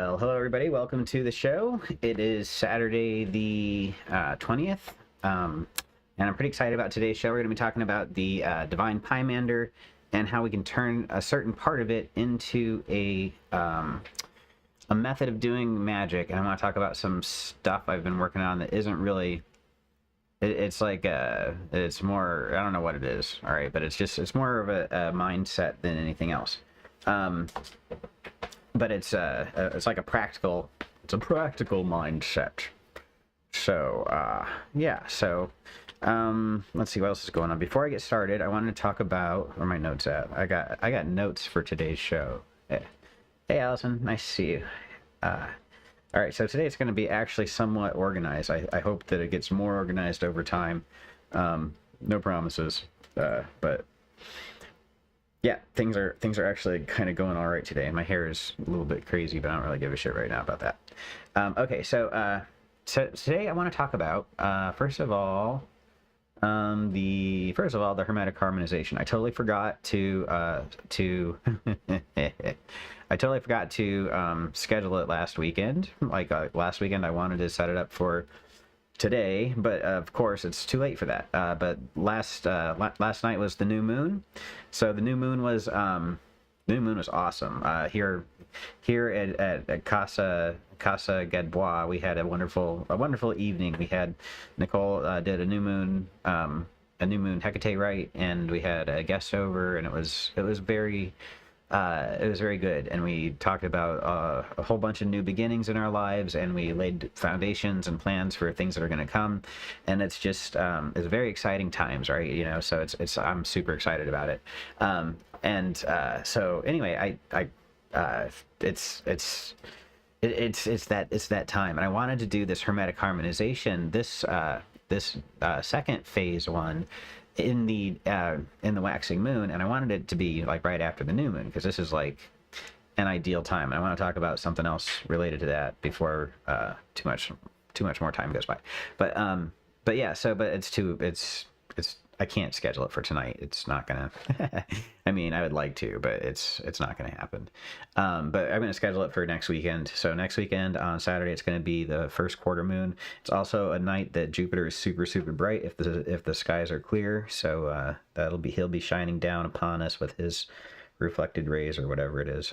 Well, hello everybody. Welcome to the show. It is Saturday the 20th, and I'm pretty excited about today's show. We're going to be talking about the Divine Pymander and how we can turn a certain part of it into a method of doing magic. And I want to talk about some stuff I've been working on that isn't really. It's like it's more. I don't know what it is. All right, but it's more of a mindset than anything else. But it's like a practical mindset. So yeah, so let's see what else is going on. Before I get started, I wanted to talk about where my notes at. I got notes for today's show. Hey, Allison, nice to see you. All right, so today it's going to be actually somewhat organized. I hope that it gets more organized over time. No promises, but yeah, things are actually kind of going all right today, and my hair is a little bit crazy, but I don't really give a shit right now about that. Okay, so today I want to talk about first of all the Hermetic harmonization. I totally forgot to I totally forgot to schedule it last weekend. Last weekend, I wanted to set it up for today, but of course it's too late for that. But last night was the new moon, so the new moon was awesome. Here at Casa Gadbois, we had a wonderful evening. We had Nicole did a new moon Hecate rite, and we had a guest over, and it was very good, and we talked about a whole bunch of new beginnings in our lives, and we laid foundations and plans for things that are going to come, and it's just it's very exciting times, right? You know, so it's I'm super excited about it, so anyway, it's that time, and I wanted to do this Hermetic harmonization, this second phase one, in the waxing moon, and I wanted it to be like right after the new moon, because this is like an ideal time, and I want to talk about something else related to that before too much more time goes by. But yeah, but it's I can't schedule it for tonight. It's not gonna I mean, I would like to, but it's not gonna happen. But I'm gonna schedule it for next weekend. So next weekend on Saturday, it's gonna be the first quarter moon. It's also a night that Jupiter is super bright if the skies are clear. So he'll be shining down upon us with his reflected rays or whatever it is.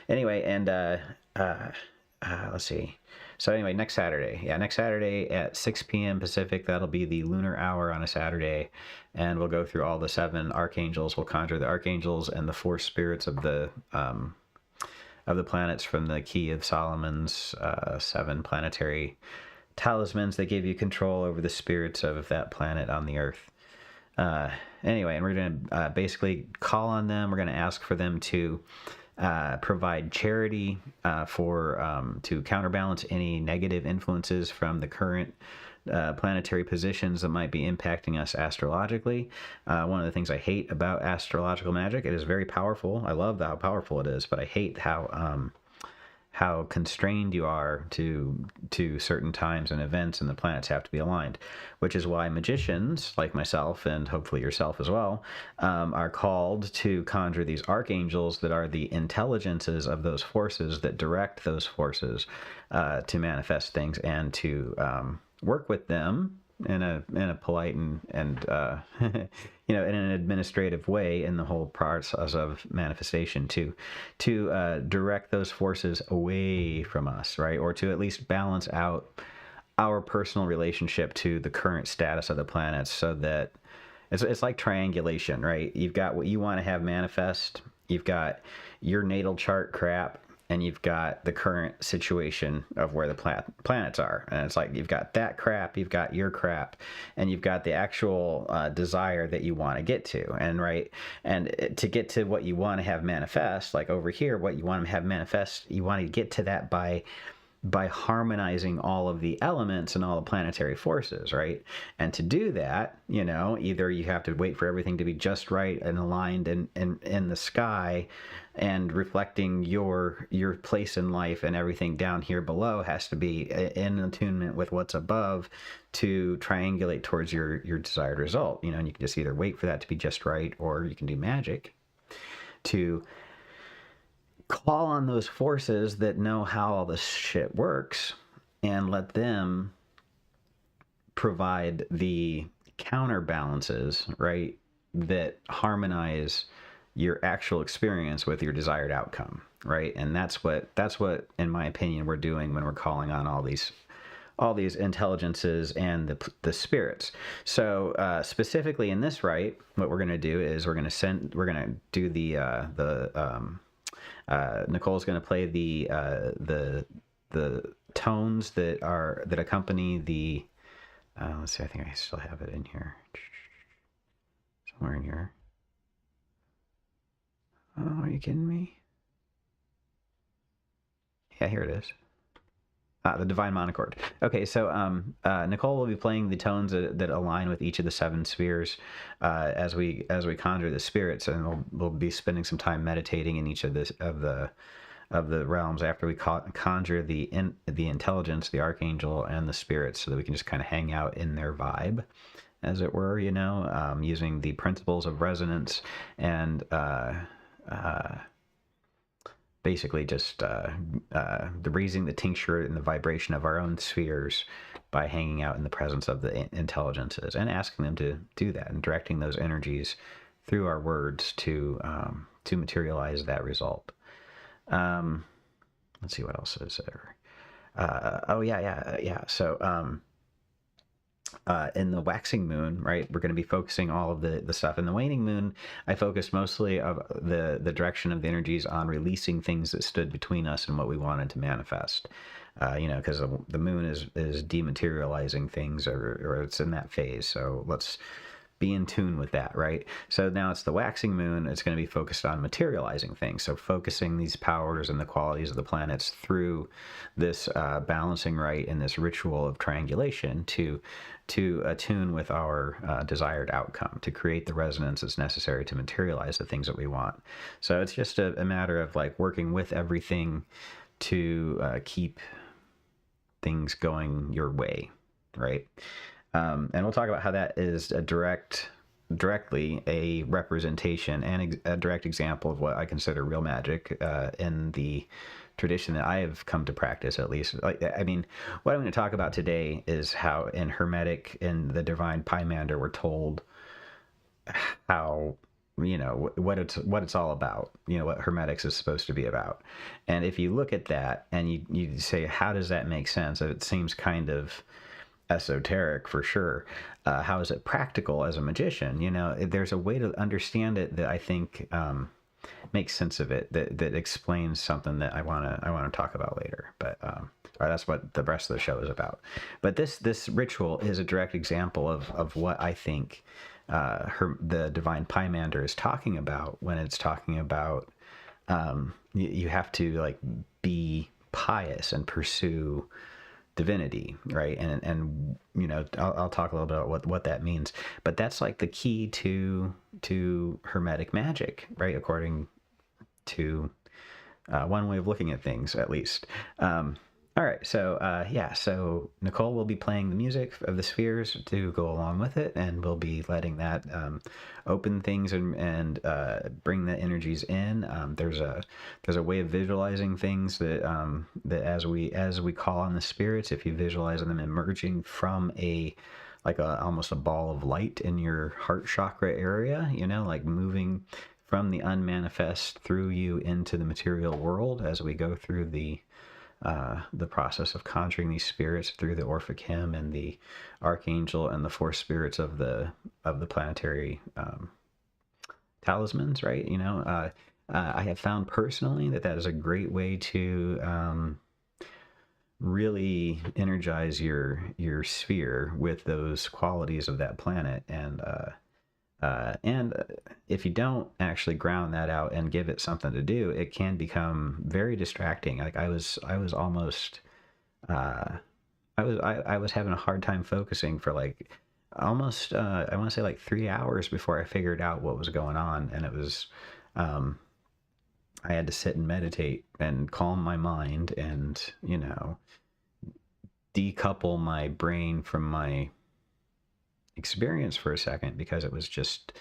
Anyway, and let's see. So anyway, next Saturday at 6 p.m. Pacific, that'll be the lunar hour on a Saturday, and we'll go through all the 7 archangels. We'll conjure the archangels and the 4 spirits of the planets from the Key of Solomon's 7 planetary talismans that give you control over the spirits of that planet on the Earth. Anyway, and we're going to basically call on them. We're going to ask for them to provide charity to counterbalance any negative influences from the current planetary positions that might be impacting us astrologically. One of the things I hate about astrological magic, it is very powerful. I love how powerful it is, but I hate how constrained you are to certain times and events, and the planets have to be aligned, which is why magicians like myself, and hopefully yourself as well, are called to conjure these archangels that are the intelligences of those forces that direct those forces to manifest things, and to work with them in a polite and in an administrative way in the whole process of manifestation, to direct those forces away from us, right? Or to at least balance out our personal relationship to the current status of the planets, so that it's like triangulation, right? You've got what you want to have manifest, you've got your natal chart crap, and you've got the current situation of where the planets are. And it's like, you've got that crap, you've got your crap, and you've got the actual desire that you want to get to. And to get to what you want to have manifest, like over here, what you want to have manifest, you want to get to that by harmonizing all of the elements and all the planetary forces, right? And to do that, either you have to wait for everything to be just right and aligned in the sky, and reflecting your place in life, and everything down here below has to be in attunement with what's above to triangulate towards your desired result. And you can just either wait for that to be just right, or you can do magic to call on those forces that know how all this shit works and let them provide the counterbalances, right, that harmonize your actual experience with your desired outcome, right? And that's what in my opinion we're doing when we're calling on all these intelligences and the spirits. So specifically in this rite, what we're going to do is we're going to do Nicole's going to play the tones that accompany the let's see, I think I still have it in here somewhere in here. Oh, are you kidding me? Yeah, here it is. The Divine Monochord. Okay, so Nicole will be playing the tones that align with each of the 7 spheres as we conjure the spirits, and we'll be spending some time meditating in each of the realms after we conjure the intelligence, the archangel, and the spirits, so that we can just kind of hang out in their vibe, as it were, using the principles of resonance and basically just raising the tincture and the vibration of our own spheres by hanging out in the presence of the intelligences and asking them to do that and directing those energies through our words to materialize that result. Let's see, what else is there. So in the waxing moon, right, we're going to be focusing all of the stuff. In the waning moon, I focused mostly of the direction of the energies on releasing things that stood between us and what we wanted to manifest. Because the moon is dematerializing things, or it's in that phase. So let's be in tune with that, right? So now it's the waxing moon. It's going to be focused on materializing things. So focusing these powers and the qualities of the planets through this balancing rite and this ritual of triangulation to attune with our desired outcome, to create the resonance that's necessary to materialize the things that we want. So it's just a matter of like working with everything to keep things going your way, right? And we'll talk about how that is directly a representation and a direct example of what I consider real magic in the tradition that I have come to practice, at least. What I'm going to talk about today is how in Hermetic, in the divine Pymander, we're told how, what it's all about, what Hermetics is supposed to be about. And if you look at that and you say, how does that make sense? It seems kind of esoteric for sure. How is it practical as a magician? There's a way to understand it that I think makes sense of it, that explains something that I want to talk about later. But that's what the rest of the show is about. But this ritual is a direct example of what I think the divine Pymander is talking about when it's talking about you have to like be pious and pursue divinity, right? And I'll talk a little bit about what that means, but that's like the key to Hermetic magic, right? According to one way of looking at things, at least. All right, so Nicole will be playing the music of the spheres to go along with it, and we'll be letting that open things and bring the energies in. There's a way of visualizing things that as we call on the spirits, if you visualize them emerging from almost a ball of light in your heart chakra area, like moving from the unmanifest through you into the material world as we go through the process of conjuring these spirits through the Orphic hymn and the archangel and the 4 spirits of the planetary talismans, right? I have found personally that is a great way to really energize your sphere with those qualities of that planet. And if you don't actually ground that out and give it something to do, it can become very distracting. Like I was almost, I was having a hard time focusing for like almost, I want to say like 3 hours before I figured out what was going on. And it was, I had to sit and meditate and calm my mind and, decouple my brain from my experience for a second, because it was just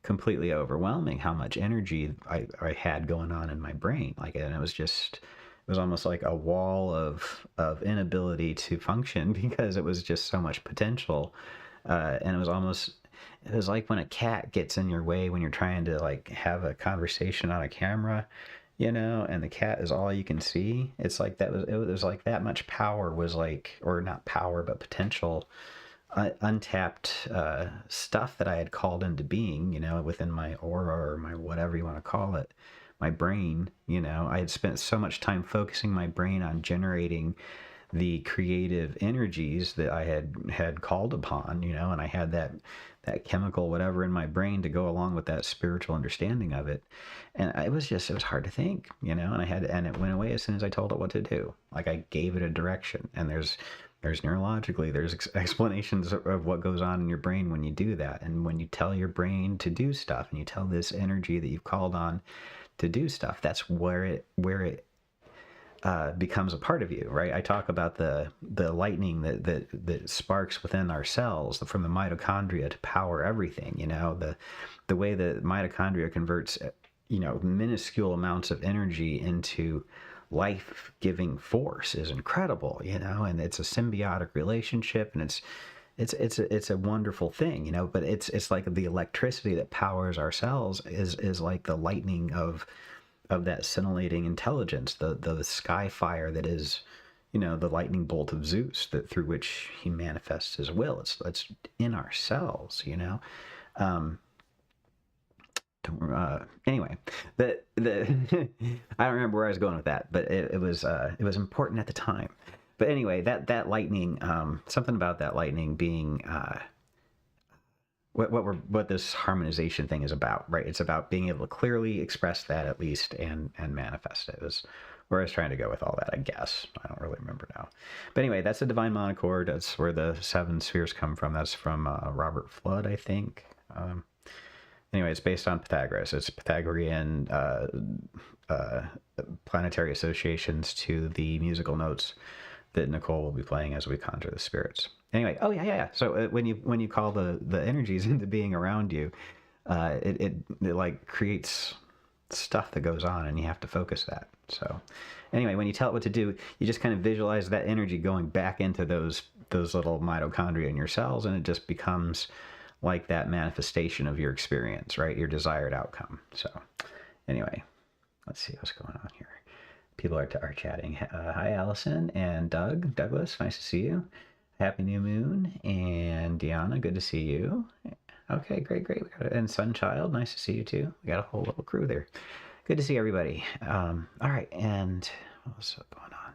completely overwhelming how much energy I had going on in my brain. Like, and it was almost like a wall of inability to function because it was just so much potential. And it was like when a cat gets in your way when you're trying to like have a conversation on a camera, and the cat is all you can see. It's like it was like that much power was like, or not power, but potential, untapped stuff that I had called into being, within my aura or my whatever you want to call it, my brain. I had spent so much time focusing my brain on generating the creative energies that I had called upon, and I had that chemical whatever in my brain to go along with that spiritual understanding of it. And it was hard to think, and it went away as soon as I told it what to do. Like, I gave it a direction. And there's neurologically, there's explanations of what goes on in your brain when you do that. And when you tell your brain to do stuff, and you tell this energy that you've called on to do stuff, that's where it becomes a part of you, right? I talk about the lightning that sparks within our cells from the mitochondria to power everything. The way that mitochondria converts minuscule amounts of energy into life-giving force is incredible. And it's a symbiotic relationship, and it's a wonderful thing. But it's like the electricity that powers our cells is like the lightning of that scintillating intelligence, the sky fire that is, the lightning bolt of Zeus, that through which he manifests his will. It's in our cells. Anyway, the I don't remember where I was going with that, but it was important at the time. But anyway, that lightning, something about that lightning being what this harmonization thing is about, right? It's about being able to clearly express that, at least, and manifest it. Is where I was trying to go with all that, I guess. I don't really remember now. But anyway, that's the divine monochord. That's where the 7 spheres come from. That's from Robert Flood, I think. Anyway, it's based on Pythagoras. It's Pythagorean planetary associations to the musical notes that Nicole will be playing as we conjure the spirits. Anyway, yeah. So when you call the energies into being around you, it like creates stuff that goes on, and you have to focus that. So anyway, when you tell it what to do, you just kind of visualize that energy going back into those little mitochondria in your cells, and it just becomes like that manifestation of your experience, right? Your desired outcome. So anyway, let's see what's going on here. People are chatting. Hi, Allison and Douglas, nice to see you. Happy New Moon. And Deanna, good to see you. Okay, great. And Sunchild, nice to see you too. We got a whole little crew there. Good to see everybody. All right, and what's going on?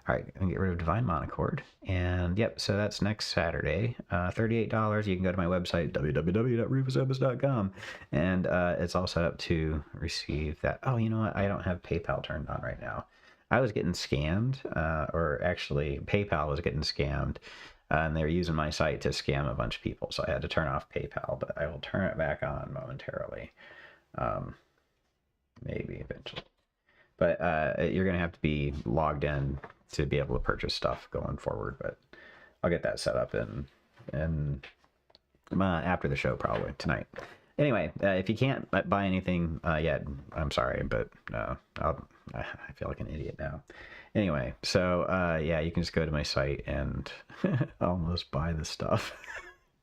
All right, I'm gonna get rid of Divine Monochord. And yep, so that's next Saturday. $38. You can go to my website, www.rufusopus.com. And it's all set up to receive that. Oh, you know what? I don't have PayPal turned on right now. I was getting scammed, or actually PayPal was getting scammed. And they were using my site to scam a bunch of people. So I had to turn off PayPal, but I will turn it back on momentarily. Maybe eventually. But you're going to have to be logged in to be able to purchase stuff going forward. But I'll get that set up in after the show, probably tonight. Anyway, if you can't buy anything yet, I'm sorry, but I feel like an idiot now. Anyway, so yeah, you can just go to my site and almost buy the stuff.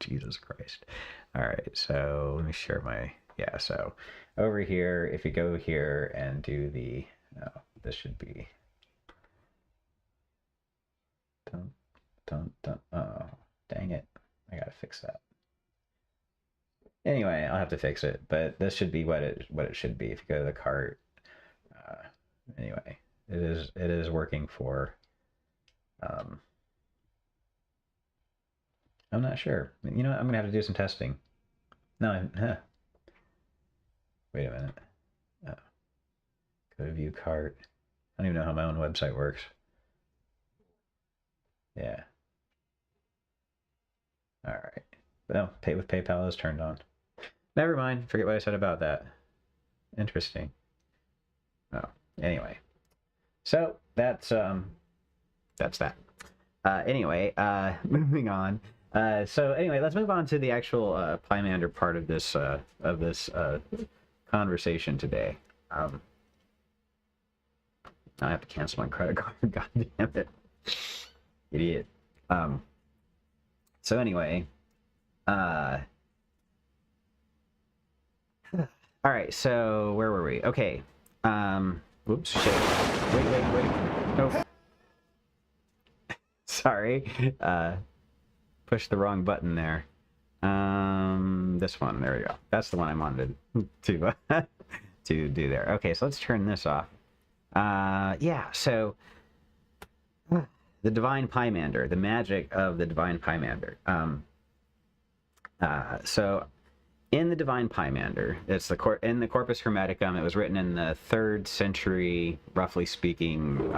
Jesus Christ. All right, so let me share my, yeah, so over here, if you go here and do the, this should be, oh, dang it, I gotta fix that. Anyway, I'll have to fix it, but this should be what it should be. If you go to the cart, anyway, it is working for. I'm not sure. You know what? I'm gonna have to do some testing. No, wait a minute. Go to view cart. I don't even know how my own website works. Yeah. All right. Well, pay with PayPal is turned on. Never mind. Forget what I said about that. Interesting. Oh, anyway. So that's that. Anyway, moving on. So anyway, let's move on to the actual Pymander part of this conversation today. I have to cancel my credit card. God damn it, idiot. So anyway, all right. So where were we? Okay. Whoops. Shit. Wait. Nope. Sorry. Push the wrong button there. This one. There we go. That's the one I wanted to to do there. Okay, so let's turn this off. Yeah. So the Divine Pymander, the magic of the Divine Pymander. So in the Divine Pymander, it's in the Corpus Hermeticum. It was written in the 3rd century, roughly speaking.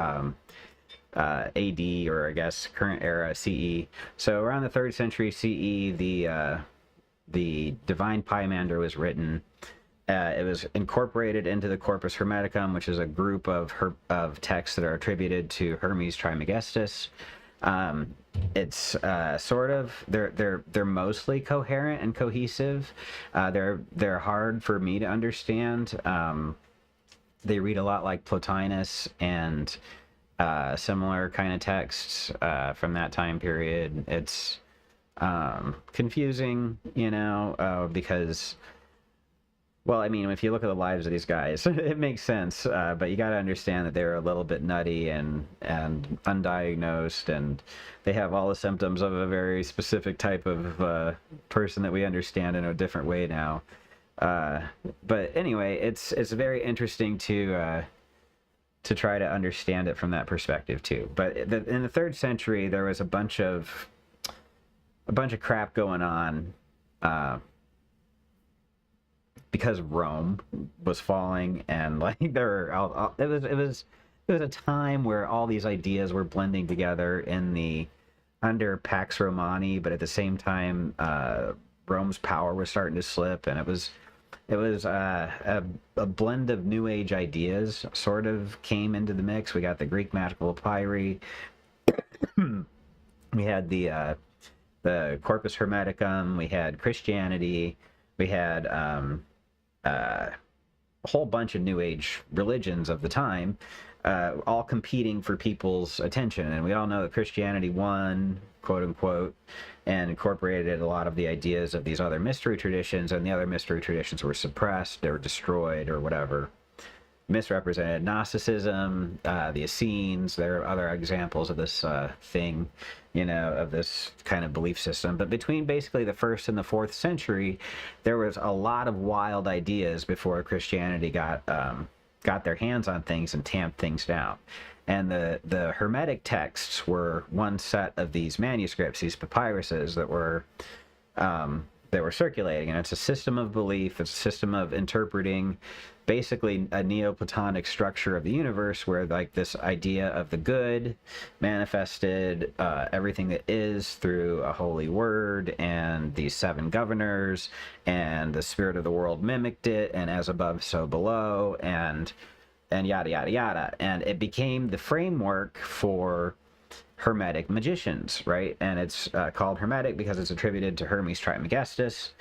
AD, or I guess current era CE. So around the 3rd century CE, the Divine Pymander was written. It was incorporated into the Corpus Hermeticum, which is a group of texts that are attributed to Hermes Trismegistus. It's sort of they're mostly coherent and cohesive. They're hard for me to understand. They read a lot like Plotinus and similar kind of texts from that time period. It's confusing, because, well, I mean, if you look at the lives of these guys, it makes sense, but you got to understand that they're a little bit nutty and undiagnosed, and they have all the symptoms of a very specific type of person that we understand in a different way now. But anyway, it's very interesting to try to understand it from that perspective too. But in the 3rd century, there was a bunch of crap going on because Rome was falling, and like it was a time where all these ideas were blending together under Pax Romani, but at the same time, Rome's power was starting to slip, and it was a blend of New Age ideas sort of came into the mix. We got the Greek magical papyri. We had the Corpus Hermeticum. We had Christianity. We had a whole bunch of New Age religions of the time, all competing for people's attention. And we all know that Christianity won, quote unquote, and incorporated a lot of the ideas of these other mystery traditions, and the other mystery traditions were suppressed or destroyed or whatever. Misrepresented Gnosticism, the Essenes. There are other examples of this thing, of this kind of belief system. But between basically the 1st and the 4th century, there was a lot of wild ideas before Christianity got their hands on things and tamped things down. And the Hermetic texts were one set of these manuscripts, these papyruses that were circulating. And it's a system of belief. It's a system of interpreting basically a Neoplatonic structure of the universe, where like this idea of the good manifested everything that is through a holy word, and these 7 governors, and the spirit of the world mimicked it, and as above so below, and yada yada yada. And it became the framework for Hermetic magicians, right? And it's called Hermetic because it's attributed to Hermes Trismegistus,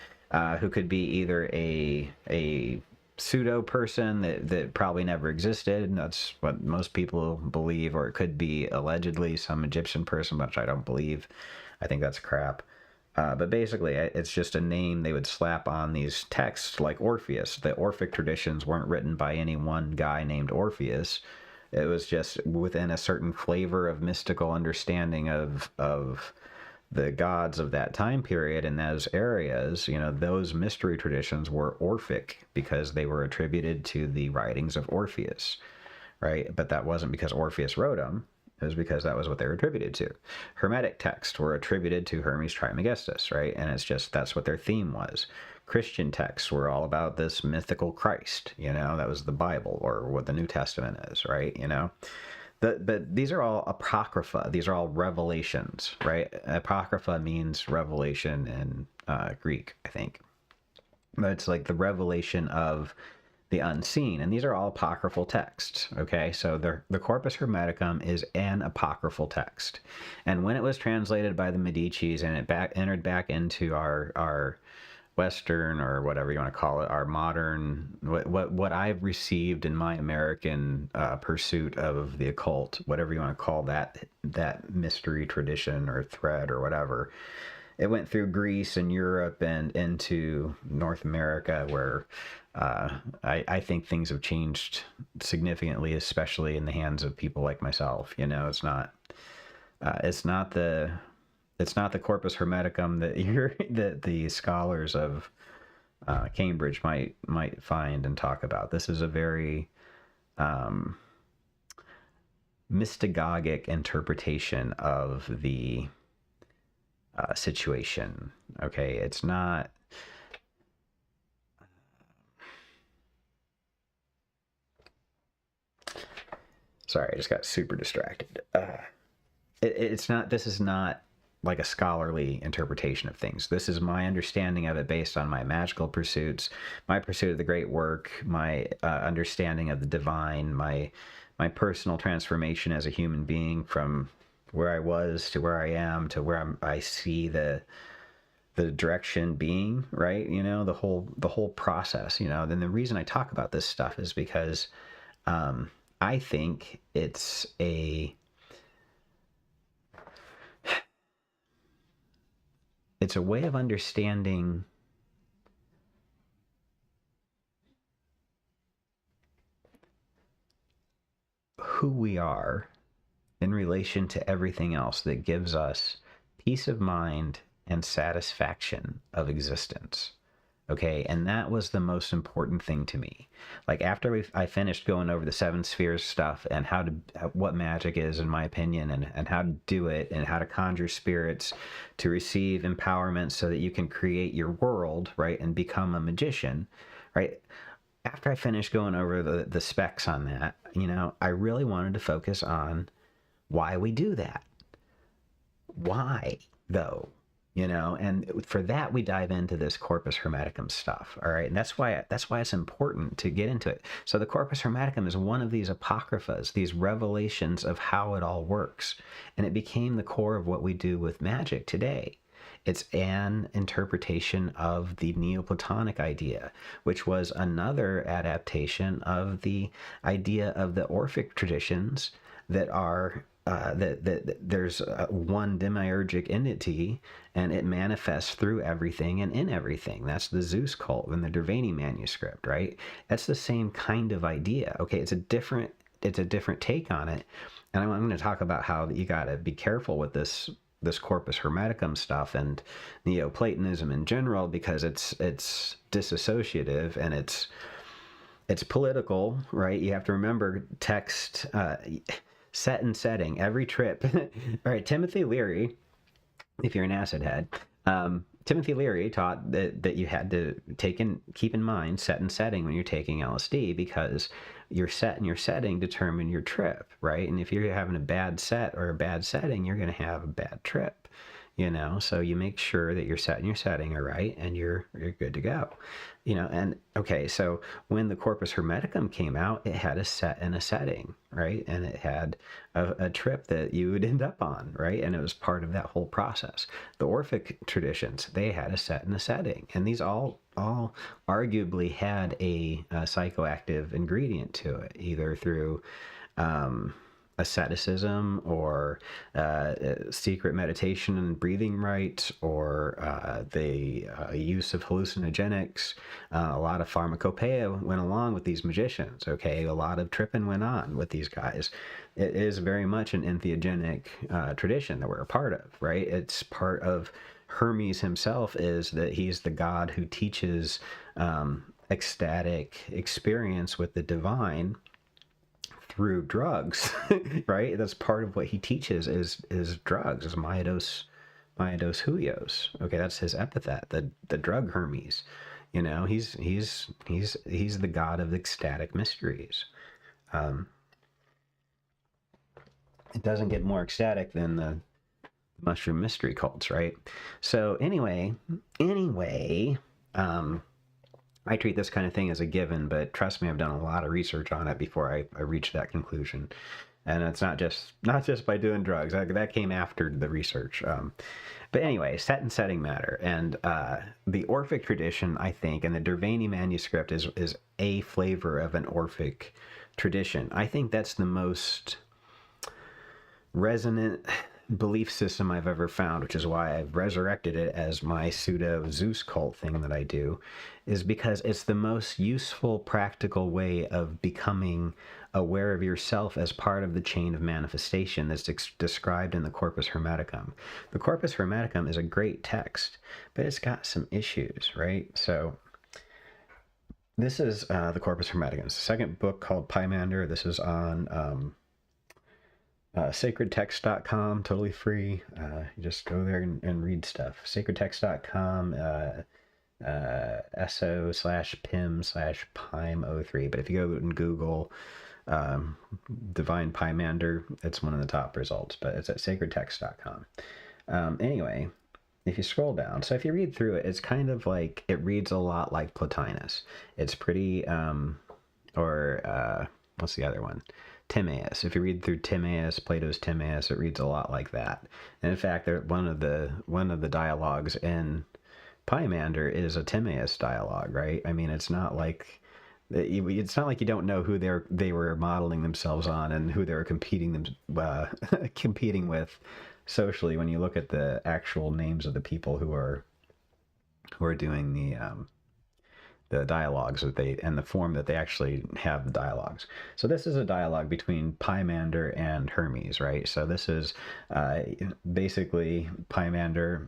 who could be either a pseudo person that probably never existed, and that's what most people believe, or it could be allegedly some Egyptian person, which I don't believe. I think that's crap. But basically, it's just a name they would slap on these texts, like Orpheus. The Orphic traditions weren't written by any one guy named Orpheus. It was just within a certain flavor of mystical understanding of the gods of that time period in those areas. Those mystery traditions were Orphic because they were attributed to the writings of Orpheus, right? But that wasn't because Orpheus wrote them. It was because that was what they were attributed to. Hermetic texts were attributed to Hermes Trismegistus, right? And it's just, that's what their theme was. Christian texts were all about this mythical Christ, that was the Bible, or what the New Testament is, right? But these are all apocrypha. These are all revelations, right? Apocrypha means revelation in Greek, I think. But it's like the revelation of the unseen. And these are all apocryphal texts, okay? So the Corpus Hermeticum is an apocryphal text. And when it was translated by the Medicis and it entered back into our Western, or whatever you want to call it, our modern, what I've received in my American pursuit of the occult, whatever you want to call that mystery tradition or thread or whatever, it went through Greece and Europe and into North America, where I think things have changed significantly, especially in the hands of people like myself. You know, it's not the Corpus Hermeticum that the scholars of Cambridge might find and talk about. This is a very mystagogic interpretation of the situation. Okay, it's not. Sorry, I just got super distracted. It's not. This is not like a scholarly interpretation of things. This is my understanding of it based on my magical pursuits, my pursuit of the great work, my understanding of the divine, my personal transformation as a human being from where I was to where I am to where I see the direction being, right? You know, the whole process, you know. Then the reason I talk about this stuff is because I think it's a way of understanding who we are in relation to everything else that gives us peace of mind and satisfaction of existence. Okay, and that was the most important thing to me. Like, after I finished going over the seven spheres stuff and what magic is, in my opinion, and how to do it, and how to conjure spirits to receive empowerment so that you can create your world, right, and become a magician, right? After I finished going over the specs on that, you know, I really wanted to focus on why we do that. Why, though? You know, and for that we dive into this Corpus Hermeticum stuff. All right, and that's why it's important to get into it. So the Corpus Hermeticum is one of these apocryphas, these revelations of how it all works, and it became the core of what we do with magic today. It's an interpretation of the Neoplatonic idea, which was another adaptation of the idea of the Orphic traditions that are that there's one demiurgic entity, and it manifests through everything and in everything. That's the Zeus cult in the Derveni manuscript, right? That's the same kind of idea. Okay, it's a different take on it, and I'm going to talk about how you got to be careful with this Corpus Hermeticum stuff and Neoplatonism in general, because it's disassociative and it's political, right? You have to remember text. Set and setting, every trip. All right, Timothy Leary, if you're an acid head, Timothy Leary taught that you had to keep in mind set and setting when you're taking LSD, because your set and your setting determine your trip, right? And if you're having a bad set or a bad setting, you're going to have a bad trip, you know? So you make sure that your set and your setting are right, and you're good to go, you know? And okay, so when the Corpus Hermeticum came out, it had a set and a setting, right? And it had a trip that you would end up on, right? And it was part of that whole process. The Orphic traditions, they had a set and a setting, and these all arguably had a psychoactive ingredient to it, either through asceticism or secret meditation and breathing right, or the use of hallucinogenics. A lot of pharmacopoeia went along with these magicians, okay? A lot of tripping went on with these guys. It is very much an entheogenic tradition that we're a part of, right? It's part of Hermes himself, is that he's the god who teaches ecstatic experience with the divine through drugs, right? That's part of what he teaches is drugs, is maidos huios. Okay, that's his epithet, the drug Hermes. You know, he's the god of ecstatic mysteries. It doesn't get more ecstatic than the mushroom mystery cults, right? So anyway, I treat this kind of thing as a given, but trust me, I've done a lot of research on it before I reached that conclusion. And it's not just by doing drugs. That came after the research. But anyway, set and setting matter. And the Orphic tradition, I think, and the Derveni manuscript is a flavor of an Orphic tradition. I think that's the most resonant belief system I've ever found, which is why I've resurrected it as my pseudo Zeus cult thing that I do, is because it's the most useful, practical way of becoming aware of yourself as part of the chain of manifestation that's described in the Corpus Hermeticum. The Corpus Hermeticum is a great text, but it's got some issues, right? So this is the Corpus Hermeticum. It's the second book called Pymander. This is on sacredtext.com, totally free. You just go there and read stuff. Sacredtext.com, so/pim/pyme03. But if you go and Google Divine Pymander, it's one of the top results, but it's at sacredtext.com. Anyway, if you scroll down, so if you read through it, it's kind of like, it reads a lot like Plotinus. It's pretty, what's the other one? Timaeus. If you read through Timaeus, Plato's Timaeus, it reads a lot like that. And in fact, one of the dialogues in Pymander is a Timaeus dialogue, right? I mean, it's not like you don't know who they were modeling themselves on and who they were competing with socially when you look at the actual names of the people who are doing the dialogues and the form that they actually have the dialogues. So this is a dialogue between Pymander and Hermes, right? So this is basically Pymander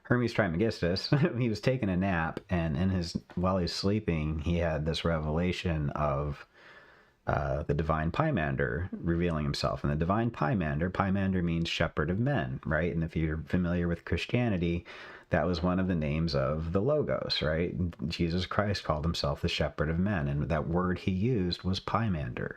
Hermes Trismegistus. He was taking a nap, and while he's sleeping, he had this revelation of the divine Pymander revealing himself. And the divine Pymander means shepherd of men, right? And if you're familiar with Christianity, that was one of the names of the Logos, right? Jesus Christ called himself the shepherd of men, and that word he used was Pymander.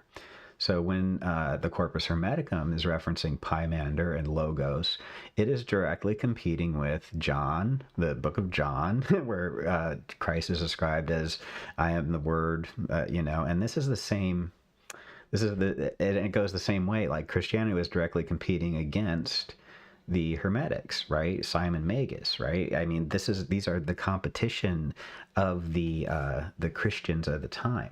So when the Corpus Hermeticum is referencing Pymander and Logos, it is directly competing with John, the book of John, where Christ is described as, I am the Word, and this is the same. It goes the same way. Like Christianity was directly competing against the Hermetics, right? Simon Magus, right? I mean, these are the competition of the Christians at the time.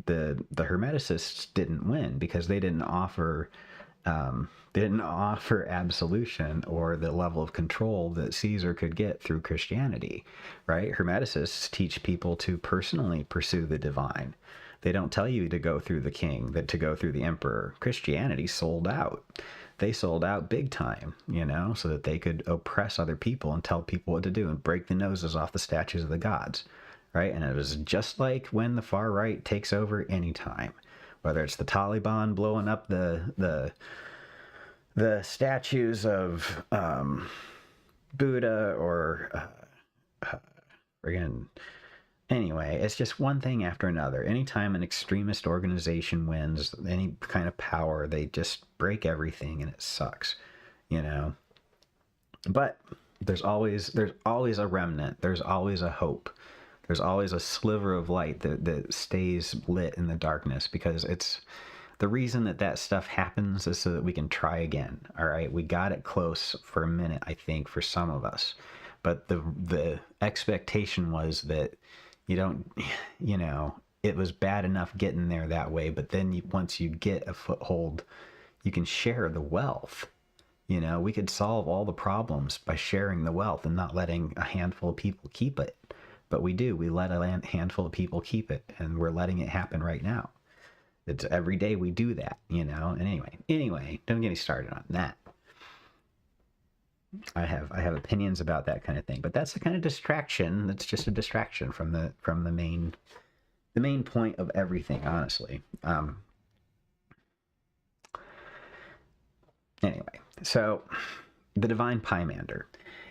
The Hermeticists didn't win because they didn't offer absolution or the level of control that Caesar could get through Christianity, right? Hermeticists teach people to personally pursue the divine. They don't tell you to go through the king, to go through the emperor. Christianity sold out. They sold out big time, so that they could oppress other people and tell people what to do and break the noses off the statues of the gods, right? And it was just like when the far right takes over anytime, whether it's the Taliban blowing up the statues of Buddha or anyway, it's just one thing after another. Anytime an extremist organization wins any kind of power, they just break everything, and it sucks, But there's always a remnant. There's always a hope. There's always a sliver of light that stays lit in the darkness, because it's the reason that stuff happens is so that we can try again. All right, we got it close for a minute, I think, for some of us, but the expectation was that it was bad enough getting there that way, but then once you get a foothold, you can share the wealth. We could solve all the problems by sharing the wealth and not letting a handful of people keep it. But we do. We let a handful of people keep it, and we're letting it happen right now. It's every day we do that, And anyway, don't get me started on that. I have opinions about that kind of thing, but that's the kind of distraction. That's just a distraction from the main point of everything, honestly. Anyway, so the divine Pymander.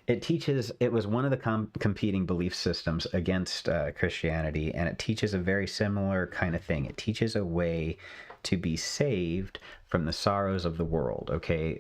It was one of the competing belief systems against Christianity, and it teaches a very similar kind of thing. It teaches a way to be saved from the sorrows of the world. Okay,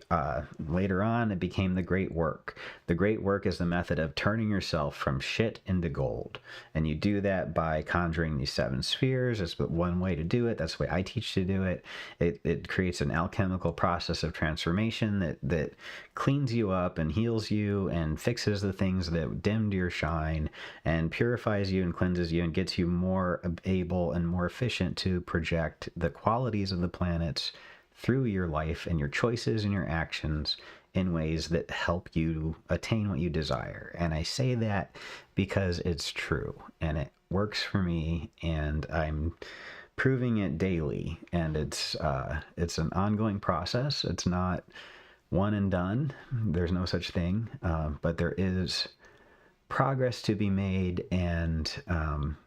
later on it became the great work. The great work is the method of turning yourself from shit into gold, and you do that by conjuring these 7 spheres. That's one way to do it. That's the way I teach to do it. It creates an alchemical process of transformation that cleans you up and heals you and fixes the things that dimmed your shine and purifies you and cleanses you and gets you more able and more efficient to project the qualities of the planets through your life and your choices and your actions in ways that help you attain what you desire. And I say that because it's true and it works for me, and I'm proving it daily. And it's an ongoing process. It's not one and done. There's no such thing, but there is progress to be made, and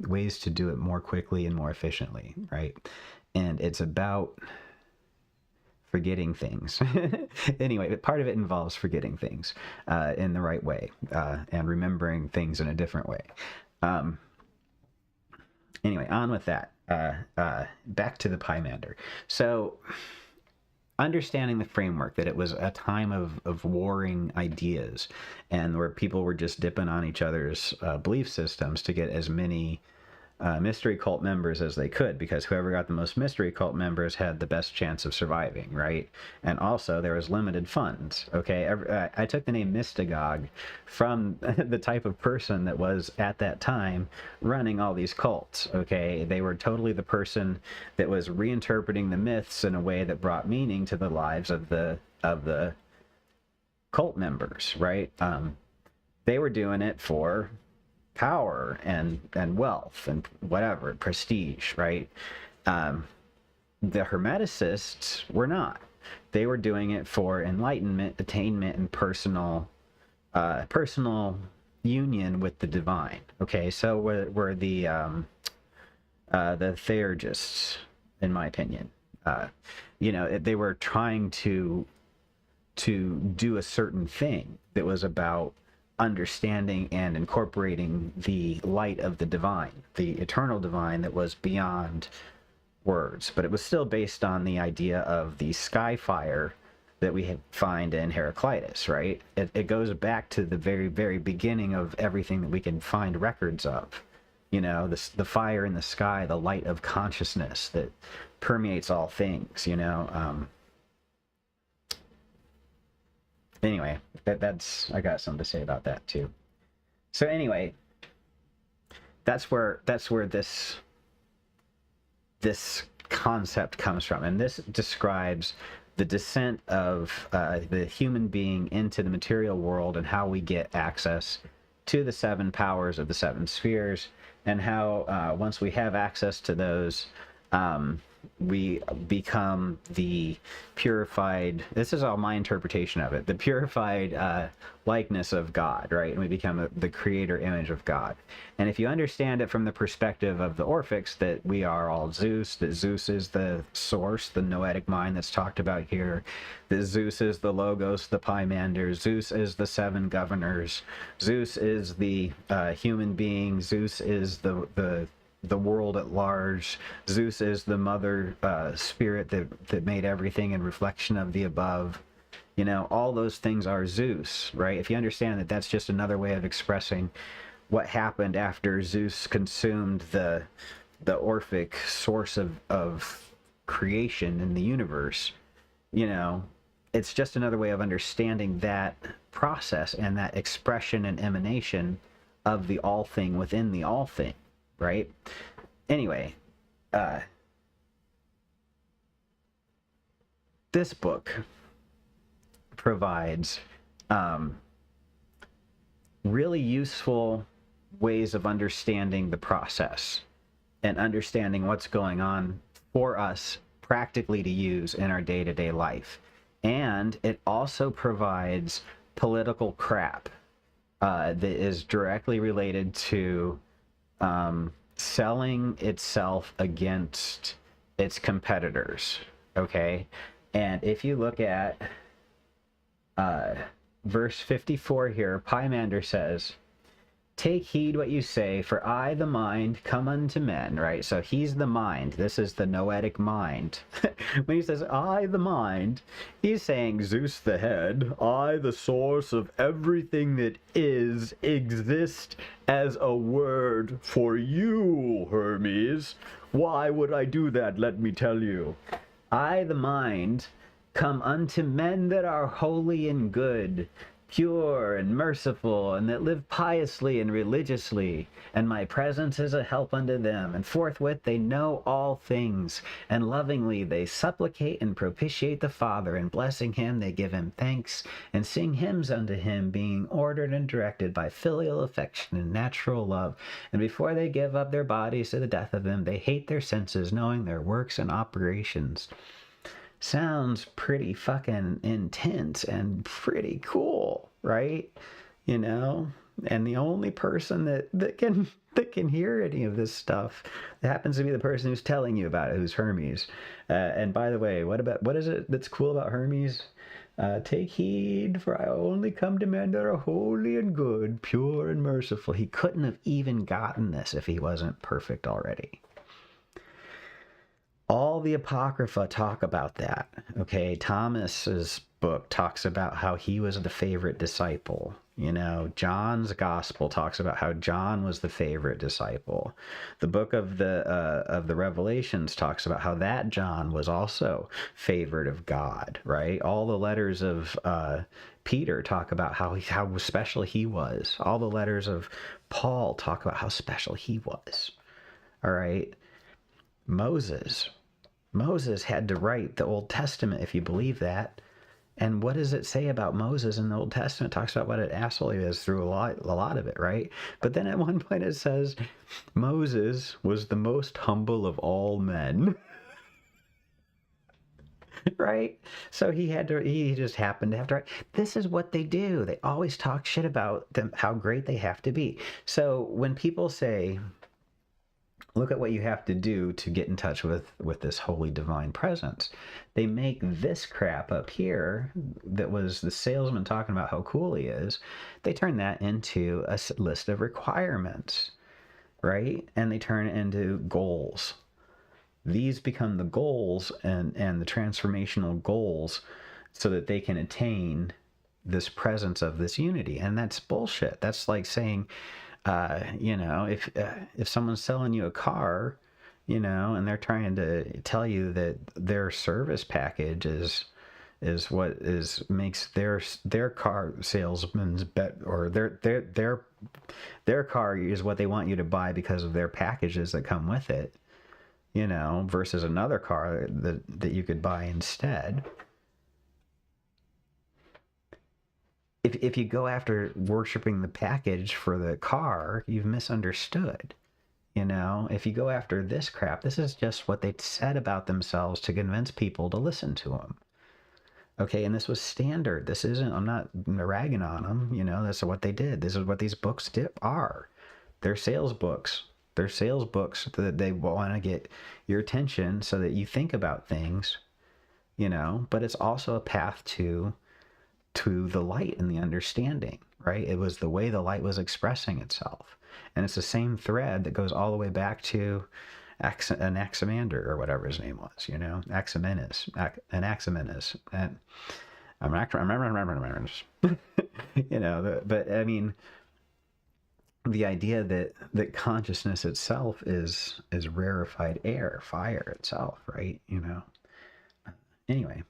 ways to do it more quickly and more efficiently, right? And it's about forgetting things. Anyway, part of it involves forgetting things in the right way, and remembering things in a different way. Anyway, on with that. Back to the Pymander. So, understanding the framework that it was a time of warring ideas, and where people were just dipping on each other's belief systems to get as many mystery cult members as they could, because whoever got the most mystery cult members had the best chance of surviving, right? And also there was limited funds. Okay, I took the name Mystagogue from the type of person that was at that time running all these cults. Okay, they were totally the person that was reinterpreting the myths in a way that brought meaning to the lives of the cult members, right? They were doing it for power and wealth and whatever, prestige, right? The Hermeticists were not. They were doing it for enlightenment, attainment, and personal union with the divine. Okay, so we're the Theurgists, in my opinion. They were trying to do a certain thing that was about understanding and incorporating the light of the divine, the eternal divine that was beyond words. But it was still based on the idea of the sky fire that we find in Heraclitus, right? It goes back to the very, very beginning of everything that we can find records of. The fire in the sky, the light of consciousness that permeates all things, Anyway, that's I got something to say about that too. So anyway, that's where this concept comes from, and this describes the descent of the human being into the material world and how we get access to the 7 powers of the 7 spheres, and how once we have access to those, we become the purified, this is all my interpretation of it, the purified likeness of God, right? And we become the creator image of God. And if you understand it from the perspective of the Orphics, that we are all Zeus, that Zeus is the source, the noetic mind that's talked about here, that Zeus is the Logos, the Pymander, Zeus is the 7 governors, Zeus is the human being, Zeus is the world at large, Zeus is the mother spirit that made everything in reflection of the above. All those things are Zeus, right? If you understand that that's just another way of expressing what happened after Zeus consumed the Orphic source of creation in the universe, it's just another way of understanding that process and that expression and emanation of the all thing within the all thing. Right? Anyway, this book provides really useful ways of understanding the process and understanding what's going on for us practically to use in our day-to-day life. And it also provides political crap that is directly related to selling itself against its competitors. Okay, and if you look at verse 54 here, Pymander says, take heed what you say, for I, the mind, come unto men, right? So he's the mind. This is the noetic mind. When he says, I, the mind, he's saying Zeus the head, I, the source of everything that is, exist as a word for you, Hermes. Why would I do that? Let me tell you. I, the mind, come unto men that are holy and good, pure and merciful, and that live piously and religiously, and my presence is a help unto them, and forthwith they know all things, and lovingly they supplicate and propitiate the Father, and blessing him they give him thanks, and sing hymns unto him, being ordered and directed by filial affection and natural love, and before they give up their bodies to the death of him, they hate their senses, knowing their works and operations. Sounds pretty fucking intense and pretty cool, right? You know, and the only person that can hear any of this stuff happens to be the person who's telling you about it, who's Hermes. And by the way, what is it that's cool about Hermes? Take heed, for I only come to men that are holy and good, pure and merciful. He couldn't have even gotten this if he wasn't perfect already. All the Apocrypha talk about that, okay? Thomas's book talks about how he was the favorite disciple. You know, John's Gospel talks about how John was the favorite disciple. The book of the Revelations talks about how that John was also favorite of God, right? All the letters of Peter talk about how special he was. All the letters of Paul talk about how special he was, all right? Moses had to write the Old Testament, if you believe that. And what does it say about Moses in the Old Testament? It talks about what an asshole he is through a lot of it, right? But then at one point it says, Moses was the most humble of all men. Right? So he just happened to have to write. This is what they do. They always talk shit about them, how great they have to be. So when people say, look at what you have to do to get in touch with this holy divine presence, they make this crap up here that was the salesman talking about how cool he is, they turn that into a list of requirements, right? And they turn it into goals. These become the goals and the transformational goals so that they can attain this presence of this unity. And that's bullshit. That's like saying, you know, if someone's selling you a car, you know, and they're trying to tell you that their service package is what makes their car salesman's bet, or their car is what they want you to buy because of their packages that come with it, you know, versus another car that you could buy instead. If you go after worshiping the package for the car, you've misunderstood. You know, if you go after this crap, this is just what they said about themselves to convince people to listen to them. Okay, and this was standard. This isn't, I'm not ragging on them, you know, that's what they did. This is what these books are. They're sales books. They're sales books that they want to get your attention so that you think about things, you know, but it's also a path to the light and the understanding, right? It was the way the light was expressing itself. And it's the same thread that goes all the way back to Anaximander, or whatever his name was, you know, Anaximenes, and you know, but I mean, the idea that consciousness itself is rarefied air, fire itself, right? You know, anyway,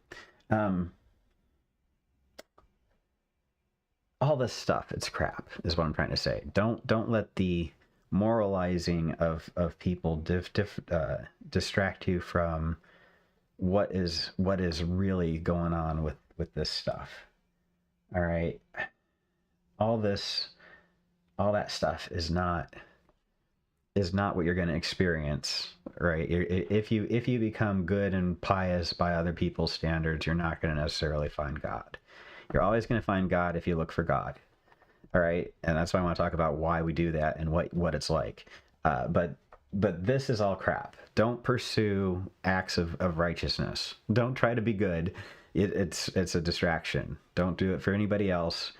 all this stuff, it's crap, is what I'm trying to say. Don't let the moralizing of people distract you from what is really going on with this stuff. All right, all that stuff is not what you're going to experience, right? If you become good and pious by other people's standards, you're not going to necessarily find God. You're always going to find God if you look for God. All right. And that's why I want to talk about why we do that and what it's like. But this is all crap. Don't pursue acts of righteousness. Don't try to be good. It's a distraction. Don't do it for anybody else.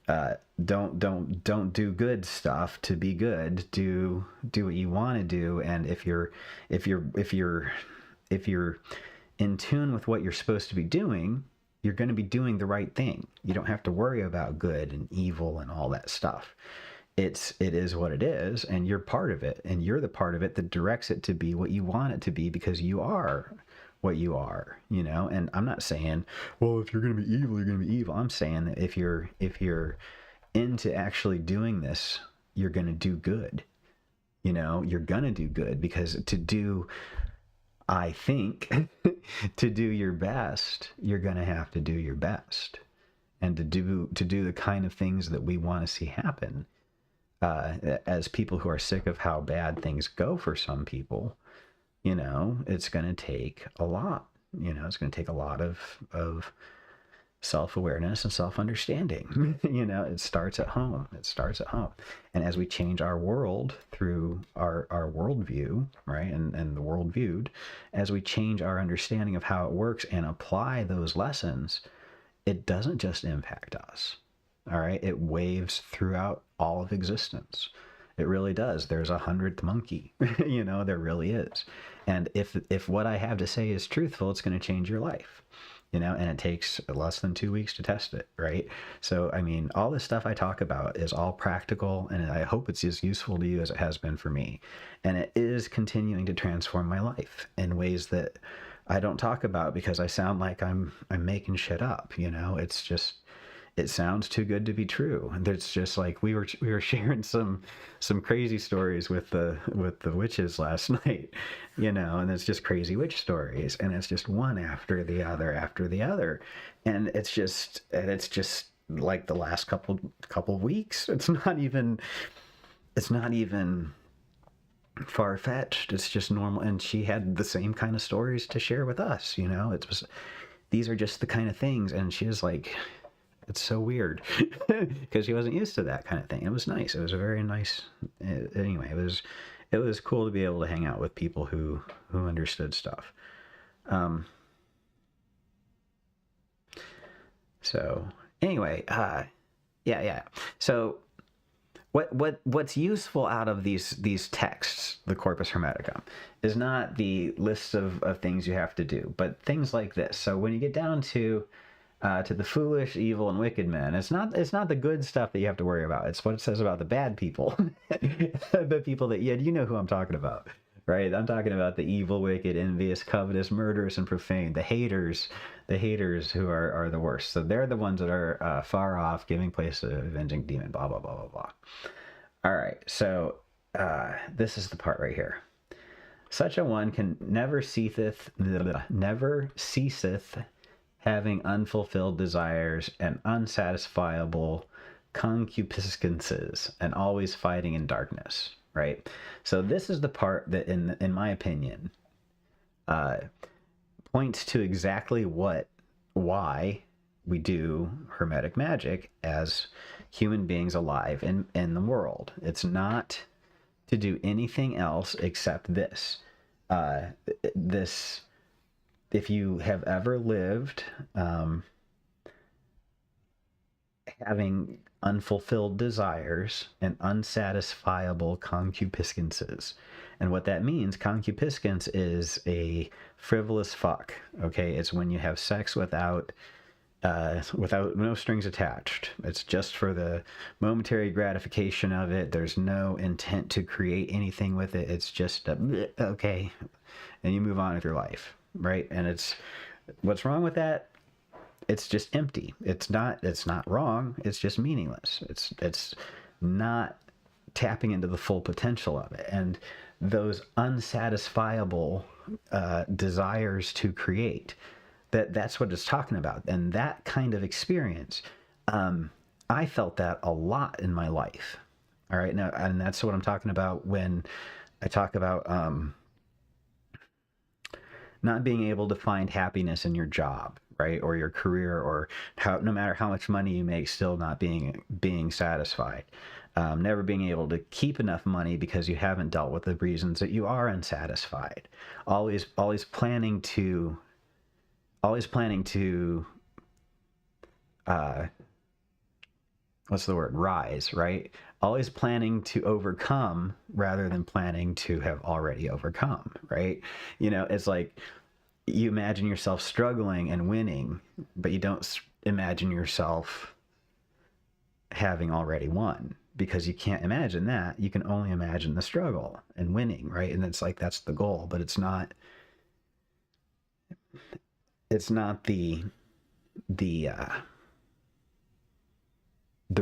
don't do good stuff to be good. Do what you want to do, and if you're in tune with what you're supposed to be doing, you're going to be doing the right thing. You don't have to worry about good and evil and all that stuff. It is what it is, and you're part of it, and you're the part of it that directs it to be what you want it to be, because you are what you are, you know. And I'm not saying, well, if you're going to be evil, you're going to be evil. I'm saying that if you're into actually doing this, you're going to do good. You know, you're going to do good, because I think to do your best, you're going to have to do your best, and to do the kind of things that we want to see happen. As people who are sick of how bad things go for some people, you know, it's going to take a lot. You know, it's going to take a lot of self-awareness and self-understanding. You know, it starts at home. And as we change our world through our worldview, right, and the world viewed, as we change our understanding of how it works and apply those lessons, it doesn't just impact us. All right, it waves throughout all of existence. It really does. There's a 100th monkey. You know, there really is. And if what I have to say is truthful, it's going to change your life. You know, and it takes less than 2 weeks to test it, right? So, I mean, all this stuff I talk about is all practical, and I hope it's as useful to you as it has been for me. And it is continuing to transform my life in ways that I don't talk about because I sound like I'm making shit up, you know? It's just, it sounds too good to be true. And it's just like we were sharing some crazy stories with the witches last night, you know, and it's just crazy witch stories, and it's just one after the other, and it's just like the last couple weeks. It's not even far-fetched. It's just normal. And she had the same kind of stories to share with us, you know. These are just the kind of things, and she was like, it's so weird because she wasn't used to that kind of thing. It was nice. It was a very nice. Anyway, it was cool to be able to hang out with people who understood stuff. So anyway, yeah. So what's useful out of these texts, the Corpus Hermeticum, is not the list of things you have to do, but things like this. So when you get down to the foolish, evil, and wicked men, it's not the good stuff that you have to worry about. It's what it says about the bad people, the people that you know who I'm talking about, right? I'm talking about the evil, wicked, envious, covetous, murderous, and profane. The haters who are the worst. So they're the ones that are far off, giving place to avenging demon. Blah blah blah blah blah. All right, so this is the part right here. Such a one can never ceaseth having unfulfilled desires and unsatisfiable concupiscences, and always fighting in darkness, right? So this is the part that, in my opinion, points to exactly why we do Hermetic magic as human beings alive in the world. It's not to do anything else except this. If you have ever lived having unfulfilled desires and unsatisfiable concupiscences, and what that means, concupiscence is a frivolous fuck. Okay, it's when you have sex without no strings attached. It's just for the momentary gratification of it. There's no intent to create anything with it. It's just okay, and you move on with your life. Right? And it's what's wrong with that? It's just empty. It's not wrong. It's just meaningless. It's not tapping into the full potential of it. And those unsatisfiable desires to create, that's what it's talking about. And that kind of experience, I felt that a lot in my life. All right. Now, and that's what I'm talking about when I talk about not being able to find happiness in your job, right, or your career, or no matter how much money you make, still not being satisfied, never being able to keep enough money because you haven't dealt with the reasons that you are unsatisfied, always planning to what's the word, rise, right? Always planning to overcome rather than planning to have already overcome, right? It's like you imagine yourself struggling and winning, but you don't imagine yourself having already won, because you can't imagine that. You can only imagine the struggle and winning, right? And it's like that's the goal, but it's not the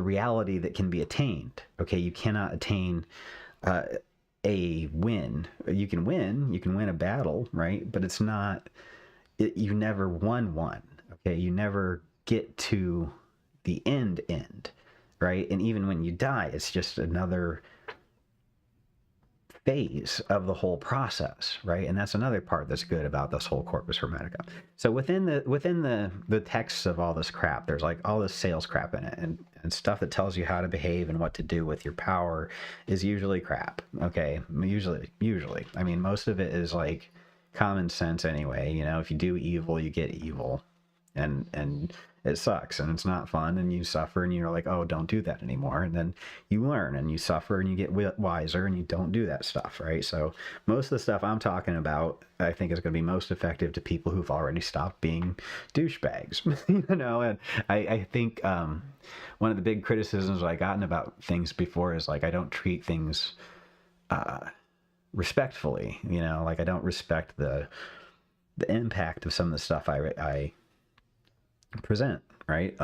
reality that can be attained. Okay, you cannot attain a win. You can win a battle, right? But it's not. You never won one. Okay, you never get to the end, right? And even when you die, it's just another phase of the whole process, right? And that's another part that's good about this whole Corpus Hermetica. So within the texts of all this crap, there's like all this sales crap in it, and stuff that tells you how to behave and what to do with your power is usually crap. Okay, usually. I mean, most of it is like common sense anyway. If you do evil, you get evil, and it sucks and it's not fun, and you suffer, and you're like, oh, don't do that anymore. And then you learn and you suffer and you get wiser and you don't do that stuff, right? So most of the stuff I'm talking about, I think, is going to be most effective to people who've already stopped being douchebags. And I think one of the big criticisms I've gotten about things before is like I don't treat things respectfully. Like I don't respect the impact of some of the stuff I present, right?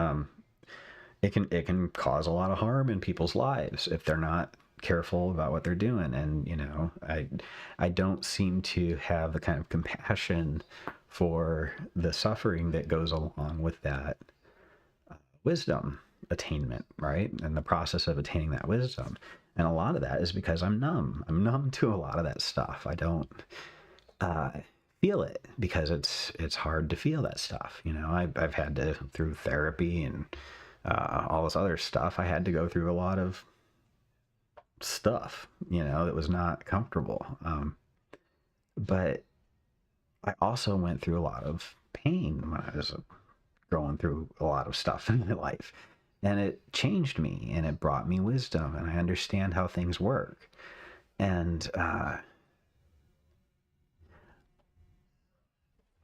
It can cause a lot of harm in people's lives if they're not careful about what they're doing. And I don't seem to have the kind of compassion for the suffering that goes along with that wisdom attainment, right? And the process of attaining that wisdom. And a lot of that is because I'm numb to a lot of that stuff. I don't feel it because it's hard to feel that stuff. I've had to, through therapy and all this other stuff, I had to go through a lot of stuff, that was not comfortable. But I also went through a lot of pain when I was going through a lot of stuff in my life, and it changed me and it brought me wisdom, and I understand how things work. And I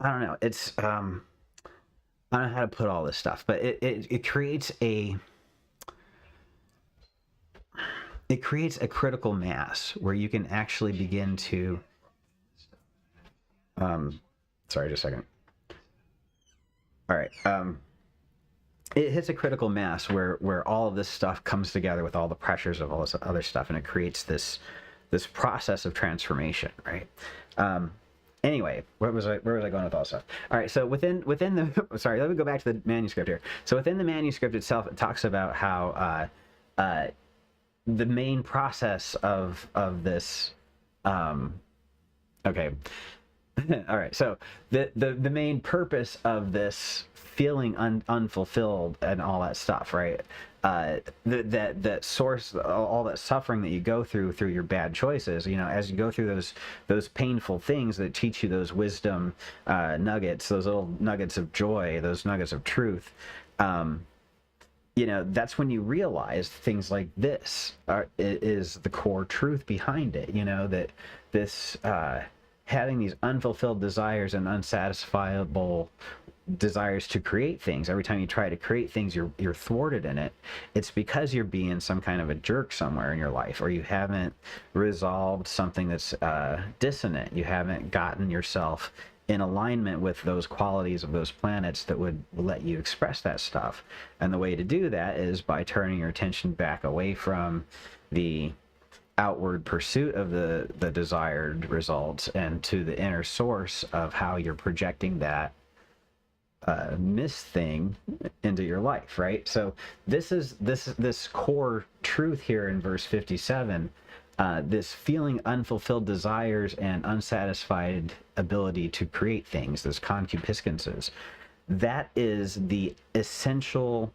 don't know. It's I don't know how to put all this stuff, but it creates a critical mass where you can actually begin to sorry, just a second. All right. It hits a critical mass where all of this stuff comes together with all the pressures of all this other stuff, and it creates this process of transformation, right? Anyway, where was I going with all this stuff? All right, so within the sorry, let me go back to the manuscript here. So within the manuscript itself, it talks about how the main process of this. Okay, all right. So the main purpose of this feeling unfulfilled and all that stuff, right? That source, all that suffering that you go through your bad choices, as you go through those painful things that teach you those wisdom nuggets, those little nuggets of joy, those nuggets of truth, that's when you realize things like this is the core truth behind it. That this having these unfulfilled desires and unsatisfiable desires to create things, every time you try to create things, you're thwarted in it. It's because you're being some kind of a jerk somewhere in your life, or you haven't resolved something that's dissonant. You haven't gotten yourself in alignment with those qualities of those planets that would let you express that stuff. And the way to do that is by turning your attention back away from the outward pursuit of the desired results and to the inner source of how you're projecting that miss thing into your life, right? So this core truth here in verse 57, this feeling unfulfilled desires and unsatisfied ability to create things, those concupiscences, that is the essential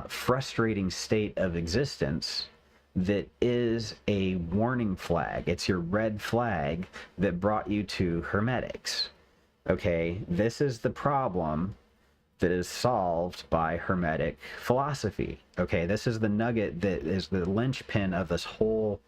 frustrating state of existence that is a warning flag. It's your red flag that brought you to Hermetics. Okay, this is the problem that is solved by Hermetic philosophy. Okay, this is the nugget that is the linchpin of this whole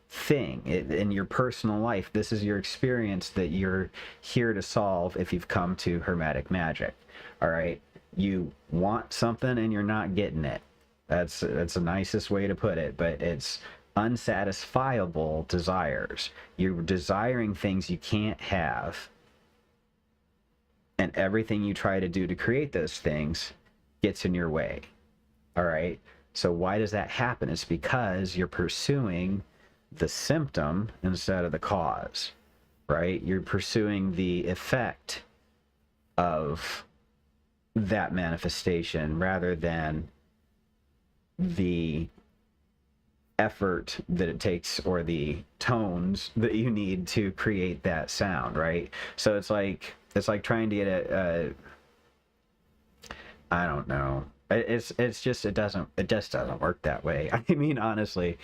thing in your personal life. This is your experience that you're here to solve if you've come to Hermetic Magic. All right, you want something and you're not getting it. That's the nicest way to put it, but it's unsatisfiable desires. You're desiring things you can't have, and everything you try to do to create those things gets in your way. All right, so why does that happen? It's because you're pursuing the symptom instead of the cause, right? You're pursuing the effect of that manifestation rather than the effort that it takes or the tones that you need to create that sound, right? So it's like trying to get I don't know. It just doesn't work that way. I mean, honestly.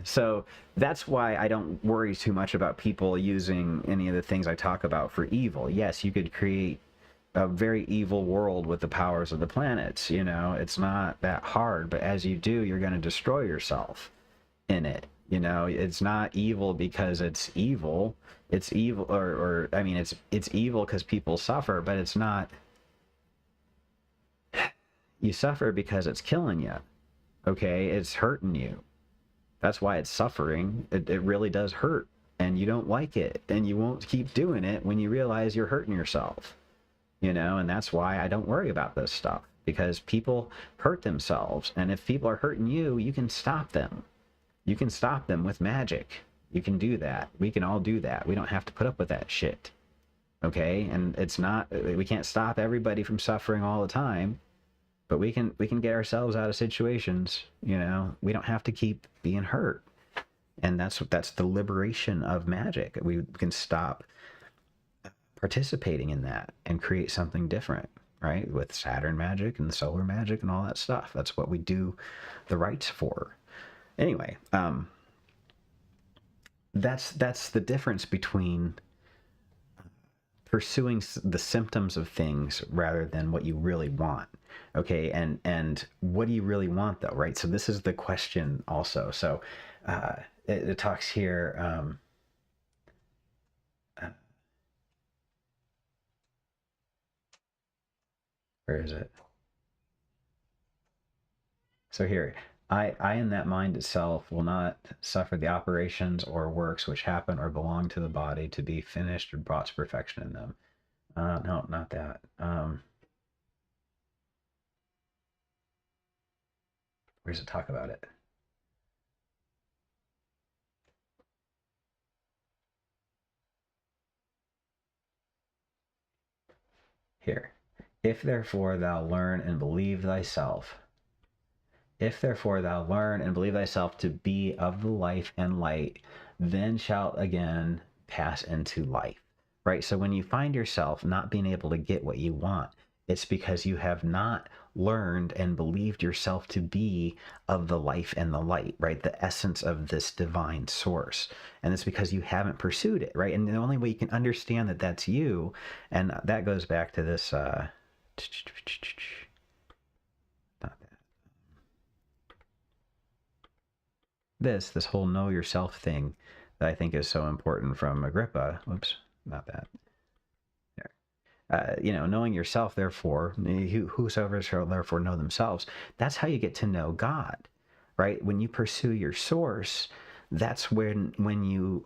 So that's why I don't worry too much about people using any of the things I talk about for evil. Yes, you could create a very evil world with the powers of the planets. You know, it's not that hard, but as you do, you're going to destroy yourself in it. You know, it's not evil because it's evil. It's evil, or I mean, it's evil because people suffer, but it's not. You suffer because it's killing you. Okay, it's hurting you. That's why it's suffering. It really does hurt, and you don't like it, and you won't keep doing it when you realize you're hurting yourself. You know, and that's why I don't worry about this stuff, because people hurt themselves, and if people are hurting you, you can stop them. You can stop them with magic. You can do that. We can all do that. We don't have to put up with that shit. Okay? And it's not, we can't stop everybody from suffering all the time, but we can get ourselves out of situations. You know, we don't have to keep being hurt. And that's the liberation of magic. We can stop participating in that and create something different, right? With Saturn magic and solar magic and all that stuff. That's what we do the rites for. Anyway, that's the difference between pursuing the symptoms of things rather than what you really want. Okay, and what do you really want, though, right? So this is the question also. So it talks here. Where is it? So here, I in that mind itself will not suffer the operations or works which happen or belong to the body to be finished or brought to perfection in them. No, not that. Where does it talk about it? Here. If therefore thou learn and believe thyself, if therefore thou learn and believe thyself to be of the life and light, then shalt again pass into life. Right? So when you find yourself not being able to get what you want, it's because you have not learned and believed yourself to be of the life and the light, right? The essence of this divine source. And it's because you haven't pursued it, right? And the only way you can understand that that's you, and that goes back to this, not that. This whole know yourself thing that I think is so important from Agrippa. Oops, not that. You know, knowing yourself, therefore, whosoever shall therefore know themselves. That's how you get to know God, right? When you pursue your source, that's when you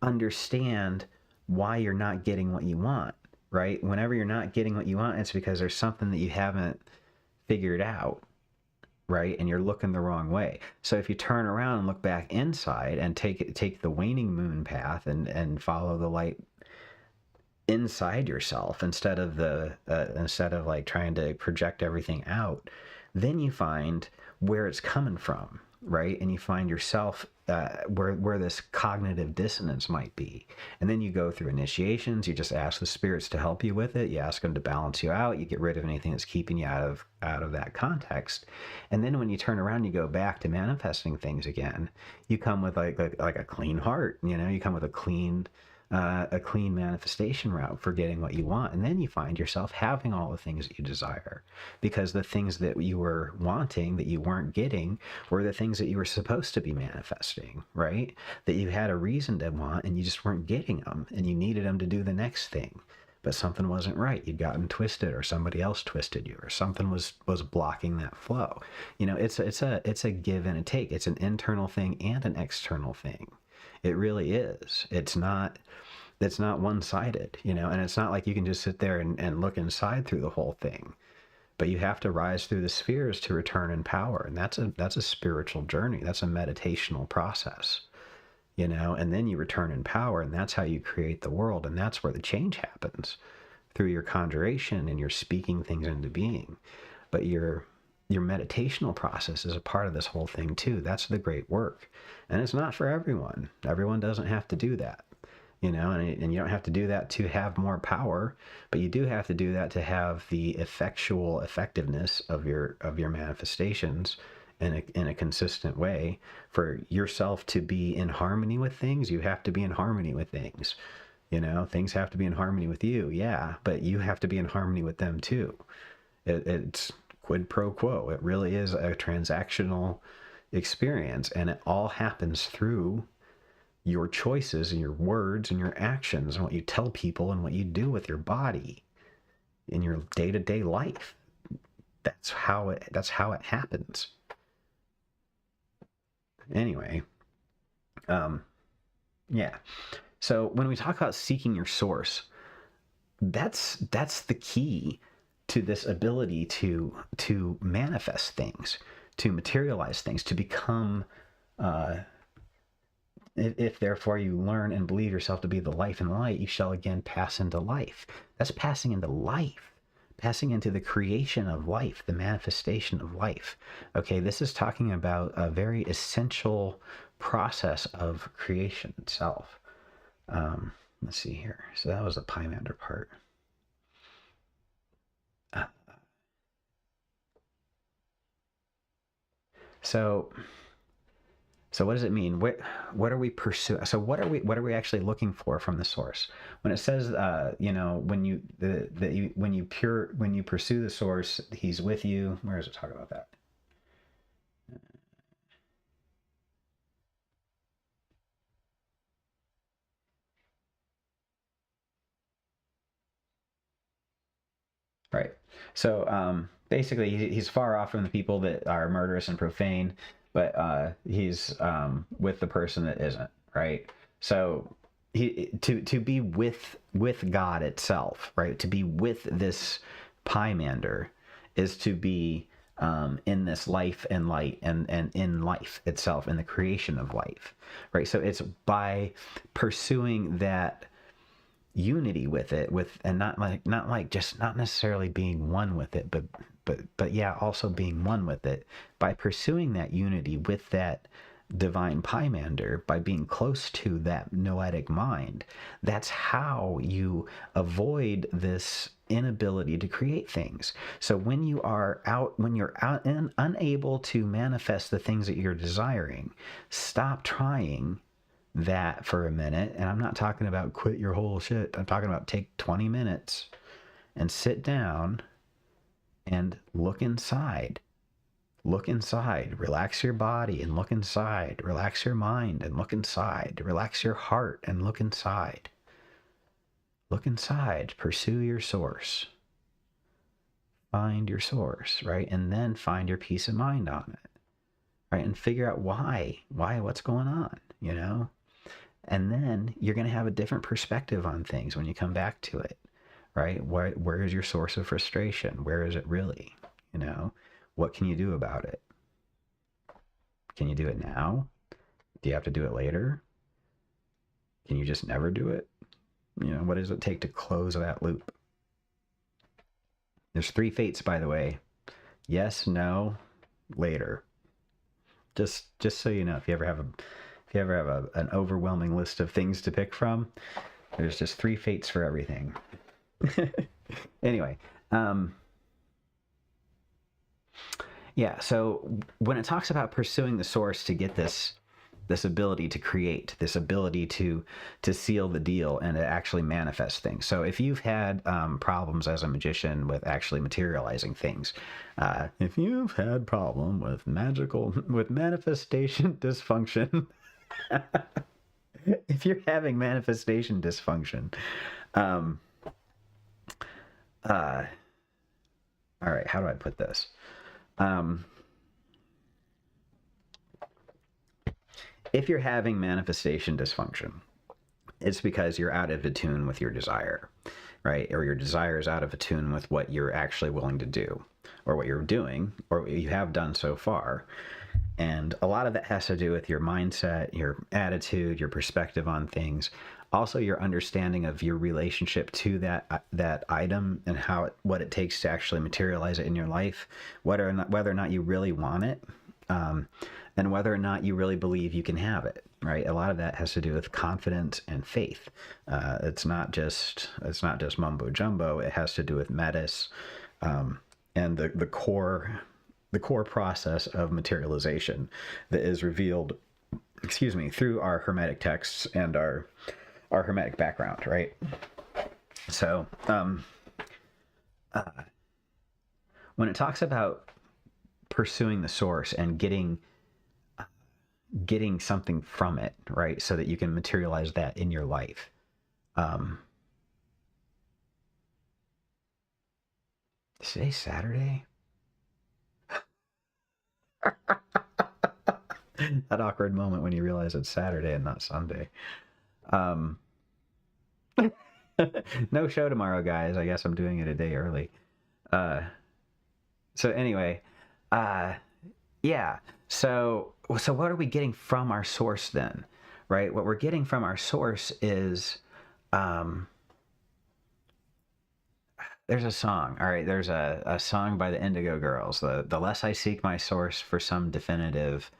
understand why you're not getting what you want, right? Whenever you're not getting what you want, it's because there's something that you haven't figured out, right? And you're looking the wrong way. So if you turn around and look back inside and take the waning moon path and follow the light inside yourself instead of like trying to project everything out, then you find where it's coming from, right? And you find yourself where this cognitive dissonance might be. And then you go through initiations. You just ask the spirits to help you with it. You ask them to balance you out. You get rid of anything that's keeping you out of that context. And then when you turn around, you go back to manifesting things again. You come with like a clean heart. You know, you come with a clean a clean manifestation route for getting what you want. And then you find yourself having all the things that you desire, because the things that you were wanting that you weren't getting were the things that you were supposed to be manifesting, right? That you had a reason to want and you just weren't getting them, and you needed them to do the next thing. But something wasn't right. You'd gotten twisted, or somebody else twisted you, or something was blocking that flow. It's a give and a take. It's an internal thing and an external thing. It really is. It's not one-sided, and it's not like you can just sit there and look inside through the whole thing. But you have to rise through the spheres to return in power, and that's a spiritual journey. That's a meditational process. And then you return in power, and that's how you create the world, and that's where the change happens, through your conjuration and your speaking things into being. But your meditational process is a part of this whole thing too. That's the great work, and it's not for everyone. Everyone doesn't have to do that, and you don't have to do that to have more power, but you do have to do that to have the effectiveness of your manifestations in a consistent way. For yourself to be in harmony with things, you have to be in harmony with things. Things have to be in harmony with you, yeah, but you have to be in harmony with them too. It's quid pro quo. It really is a transactional experience, and it all happens through your choices and your words and your actions and what you tell people and what you do with your body in your day-to-day life. That's how it happens. Anyway, yeah. So when we talk about seeking your source, that's the key to this ability to manifest things, to materialize things, to become, if therefore you learn and believe yourself to be the life and light, you shall again pass into life. That's passing into life. Passing into the creation of life, the manifestation of life. Okay, this is talking about a very essential process of creation itself. Let's see here. So that was the Pymander part. So what does it mean? What are we pursuing? So what are we actually looking for from the source? When it says, when you pursue the source, he's with you. Where does it talk about that? Right. So basically, he's far off from the people that are murderous and profane, but he's with the person that isn't. Right. So to be with God itself, right? To be with this Pymander is to be in this life and light and in life itself, in the creation of life, right? So it's by pursuing that unity with it, and not necessarily being one with it, but yeah, also being one with it, by pursuing that unity with that divine Pymander, by being close to that noetic mind. That's how you avoid this inability to create things. So when you're out and unable to manifest the things that you're desiring, stop trying that for a minute. And I'm not talking about quit your whole shit. I'm talking about take 20 minutes and sit down and look inside. Look inside, relax your body and look inside, relax your mind and look inside, relax your heart and look inside. Look inside, pursue your source. Find your source, right? And then find your peace of mind on it, right? And figure out why, what's going on, And then you're going to have a different perspective on things when you come back to it, right? Where is your source of frustration? Where is it really, What can you do about it? Can you do it now? Do you have to do it later? Can you just never do it? What does it take to close that loop? There's 3 fates, by the way. Yes, no, later. Just so you know, if you ever have an overwhelming list of things to pick from, there's just 3 fates for everything. Anyway, yeah, so when it talks about pursuing the source to get this this ability to create, this ability to seal the deal and to actually manifest things. So if you've had problems as a magician with actually materializing things, if you've had problem with manifestation dysfunction, if you're having manifestation dysfunction, all right, how do I put this? If you're having manifestation dysfunction, it's because you're out of attune with your desire, right? Or your desire is out of attune with what you're actually willing to do, or what you're doing, or what you have done so far. And a lot of that has to do with your mindset, your attitude, your perspective on things. Also, your understanding of your relationship to that item and what it takes to actually materialize it in your life, whether or not you really want it, and whether or not you really believe you can have it. Right, a lot of that has to do with confidence and faith. It's not just mumbo jumbo. It has to do with metis, and the core process of materialization that is revealed, through our Hermetic texts and our Hermetic background, right? So, when it talks about pursuing the source and getting something from it, right, so that you can materialize that in your life, today's Saturday. That awkward moment when you realize it's Saturday and not Sunday. No show tomorrow, guys. I guess I'm doing it a day early. So anyway, yeah. So what are we getting from our source then? Right? What we're getting from our source is, there's a song. All right. There's a song by the Indigo Girls. The less I seek my source for some definitive,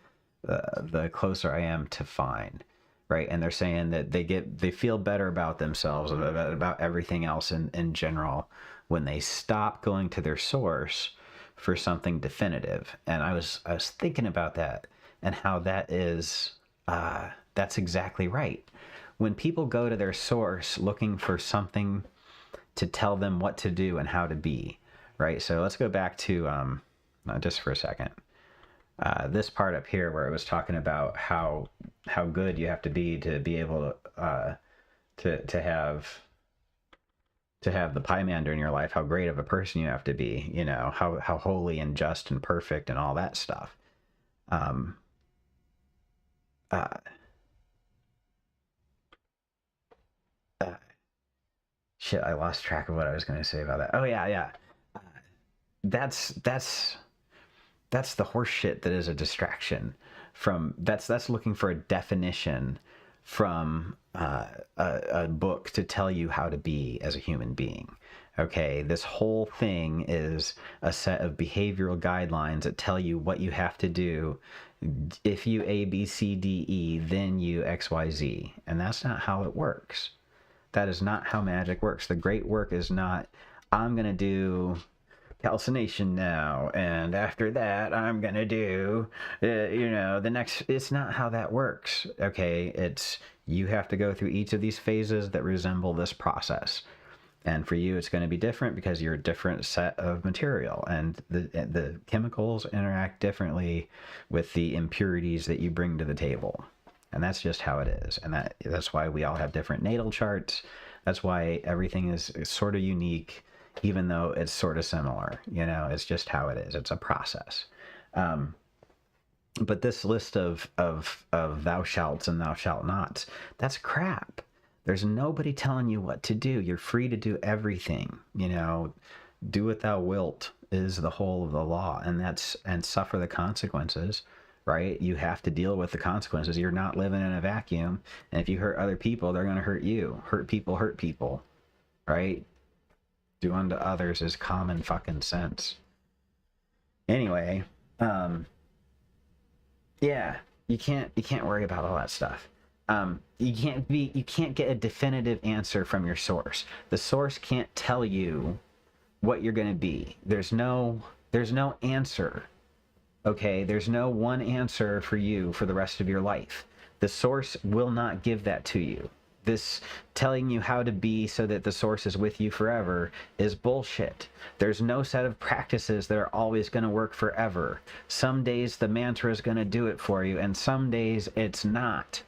the closer I am to find. Right. And they're saying that they feel better about themselves, about everything else in general, when they stop going to their source for something definitive. And I was thinking about that and how that is, that's exactly right. When people go to their source looking for something to tell them what to do and how to be, right? So let's go back to, just for a second, this part up here where it was talking about how good you have to be able to have the Pymander in your life, how great of a person you have to be, how holy and just and perfect and all that stuff. Shit, I lost track of what I was going to say about that. Oh yeah. That's the horse shit that is a distraction from, that's looking for a definition from a book to tell you how to be as a human being. Okay, this whole thing is a set of behavioral guidelines that tell you what you have to do. If you A, B, C, D, E, then you X, Y, Z. And that's not how it works. That is not how magic works. The great work is not, I'm going to do calcination now, and after that I'm gonna do the next. It's not how that works. Okay, it's, you have to go through each of these phases that resemble this process, and for you it's going to be different because you're a different set of material, and the chemicals interact differently with the impurities that you bring to the table, and that's just how it is. And that's why we all have different natal charts. That's why everything is sort of unique, even though it's sort of similar. It's just how it is. It's a process. But this list of thou shalts and thou shalt nots, that's crap. There's nobody telling you what to do. You're free to do everything. Do what thou wilt is the whole of the law, and suffer the consequences. Right? You have to deal with the consequences. You're not living in a vacuum. And if you hurt other people, they're going to hurt you. Hurt people. Right? Do unto others is common fucking sense. Anyway, yeah, you can't worry about all that stuff. You can't get a definitive answer from your source. The source can't tell you what you're going to be. There's no answer. Okay, there's no one answer for you for the rest of your life. The source will not give that to you. This telling you how to be so that the source is with you forever is bullshit. There's no set of practices that are always going to work forever. Some days the mantra is going to do it for you, and some days it's not.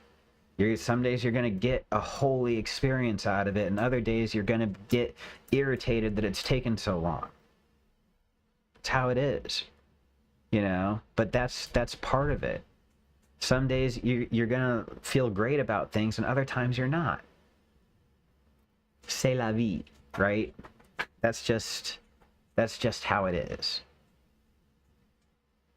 Some days you're going to get a holy experience out of it, and other days you're going to get irritated that it's taken so long. It's how it is, you know? But that's part of it. Some days you're going to feel great about things, and other times you're not. C'est la vie, right? That's just how it is.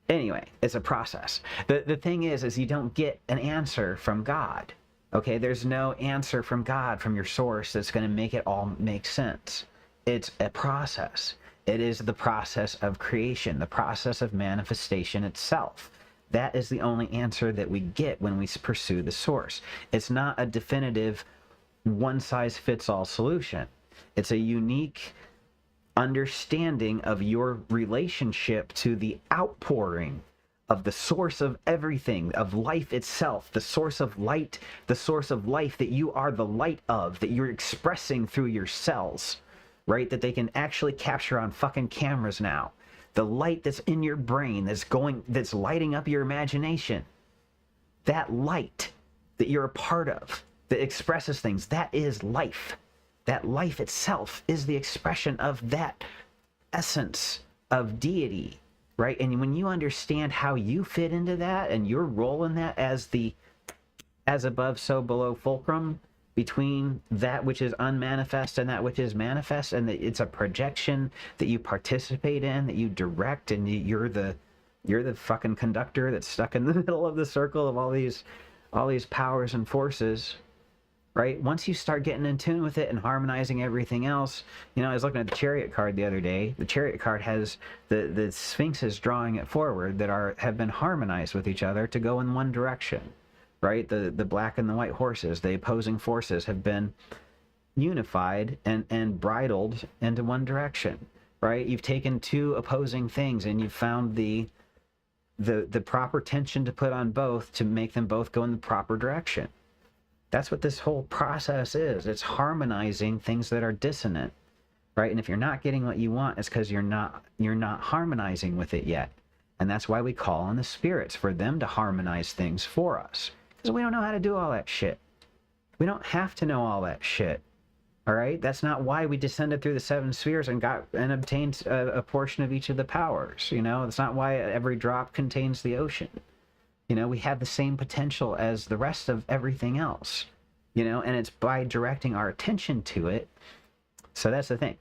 Anyway, it's a process. The thing is you don't get an answer from God. Okay, there's no answer from God, from your source, that's going to make it all make sense. It's a process. It is the process of creation, the process of manifestation itself. That is the only answer that we get when we pursue the source. It's not a definitive one-size-fits-all solution. It's a unique understanding of your relationship to the outpouring of the source of everything, of life itself, the source of light, the source of life that you are the light of, that you're expressing through your cells, right? That they can actually capture on fucking cameras now. The light that's in your brain, that's lighting up your imagination. That light that you're a part of, that expresses things, that is life. That life itself is the expression of that essence of deity, right? And when you understand how you fit into that and your role in that as above, so below fulcrum, between that which is unmanifest and that which is manifest, and that it's a projection that you participate in, that you direct, and you're the fucking conductor that's stuck in the middle of the circle of all these powers and forces, right? Once you start getting in tune with it and harmonizing everything else, you know, I was looking at the Chariot card the other day. The Chariot card has the sphinxes drawing it forward that have been harmonized with each other to go in one direction. Right? The black and the white horses, the opposing forces, have been unified and bridled into one direction, right? You've taken two opposing things and you've found the proper tension to put on both to make them both go in the proper direction. That's what this whole process is. It's harmonizing things that are dissonant, right? And if you're not getting what you want, it's because you're not harmonizing with it yet. And that's why we call on the spirits, for them to harmonize things for us. Because we don't know how to do all that shit. We don't have to know all that shit. All right? That's not why we descended through the seven spheres and obtained a portion of each of the powers. You know, it's not why every drop contains the ocean. You know, we have the same potential as the rest of everything else. You know, and it's by directing our attention to it. So that's the thing.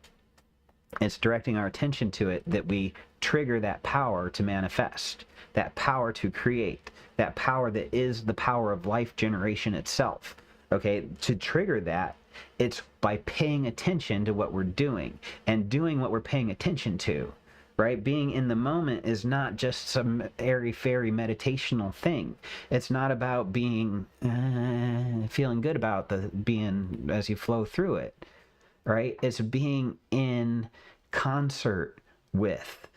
It's directing our attention to it that we trigger that power to manifest, that power to create, that power that is the power of life generation itself. Okay, to trigger that, it's by paying attention to what we're doing and doing what we're paying attention to, right? Being in the moment is not just some airy-fairy meditational thing. It's not about being, feeling good about being as you flow through it, right? It's being in concert with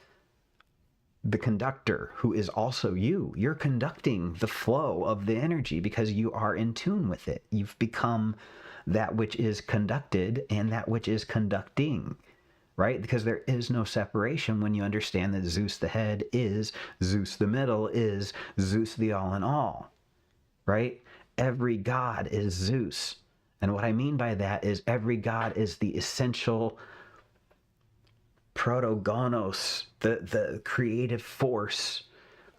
the conductor, who is also you. You're conducting the flow of the energy because you are in tune with it. You've become that which is conducted and that which is conducting, right? Because there is no separation when you understand that Zeus the head is, Zeus the middle is, Zeus the all in all, right? Every god is Zeus. And what I mean by that is every god is the essential protogonos, the creative force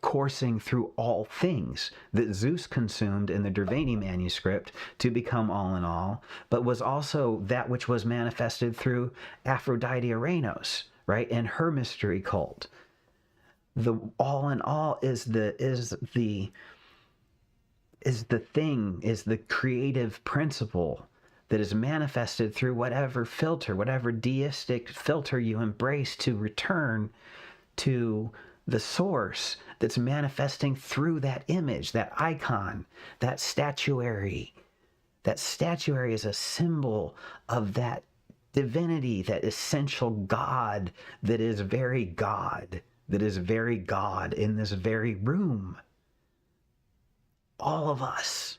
coursing through all things that Zeus consumed in the Dervani manuscript to become all in all, but was also that which was manifested through Aphrodite Aranos, right, in her mystery cult. The all in all is the creative principle that is manifested through whatever filter, whatever deistic filter you embrace to return to the source that's manifesting through that image, that icon, that statuary. That statuary is a symbol of that divinity, that essential God that is very God, that is very God in this very room. All of us.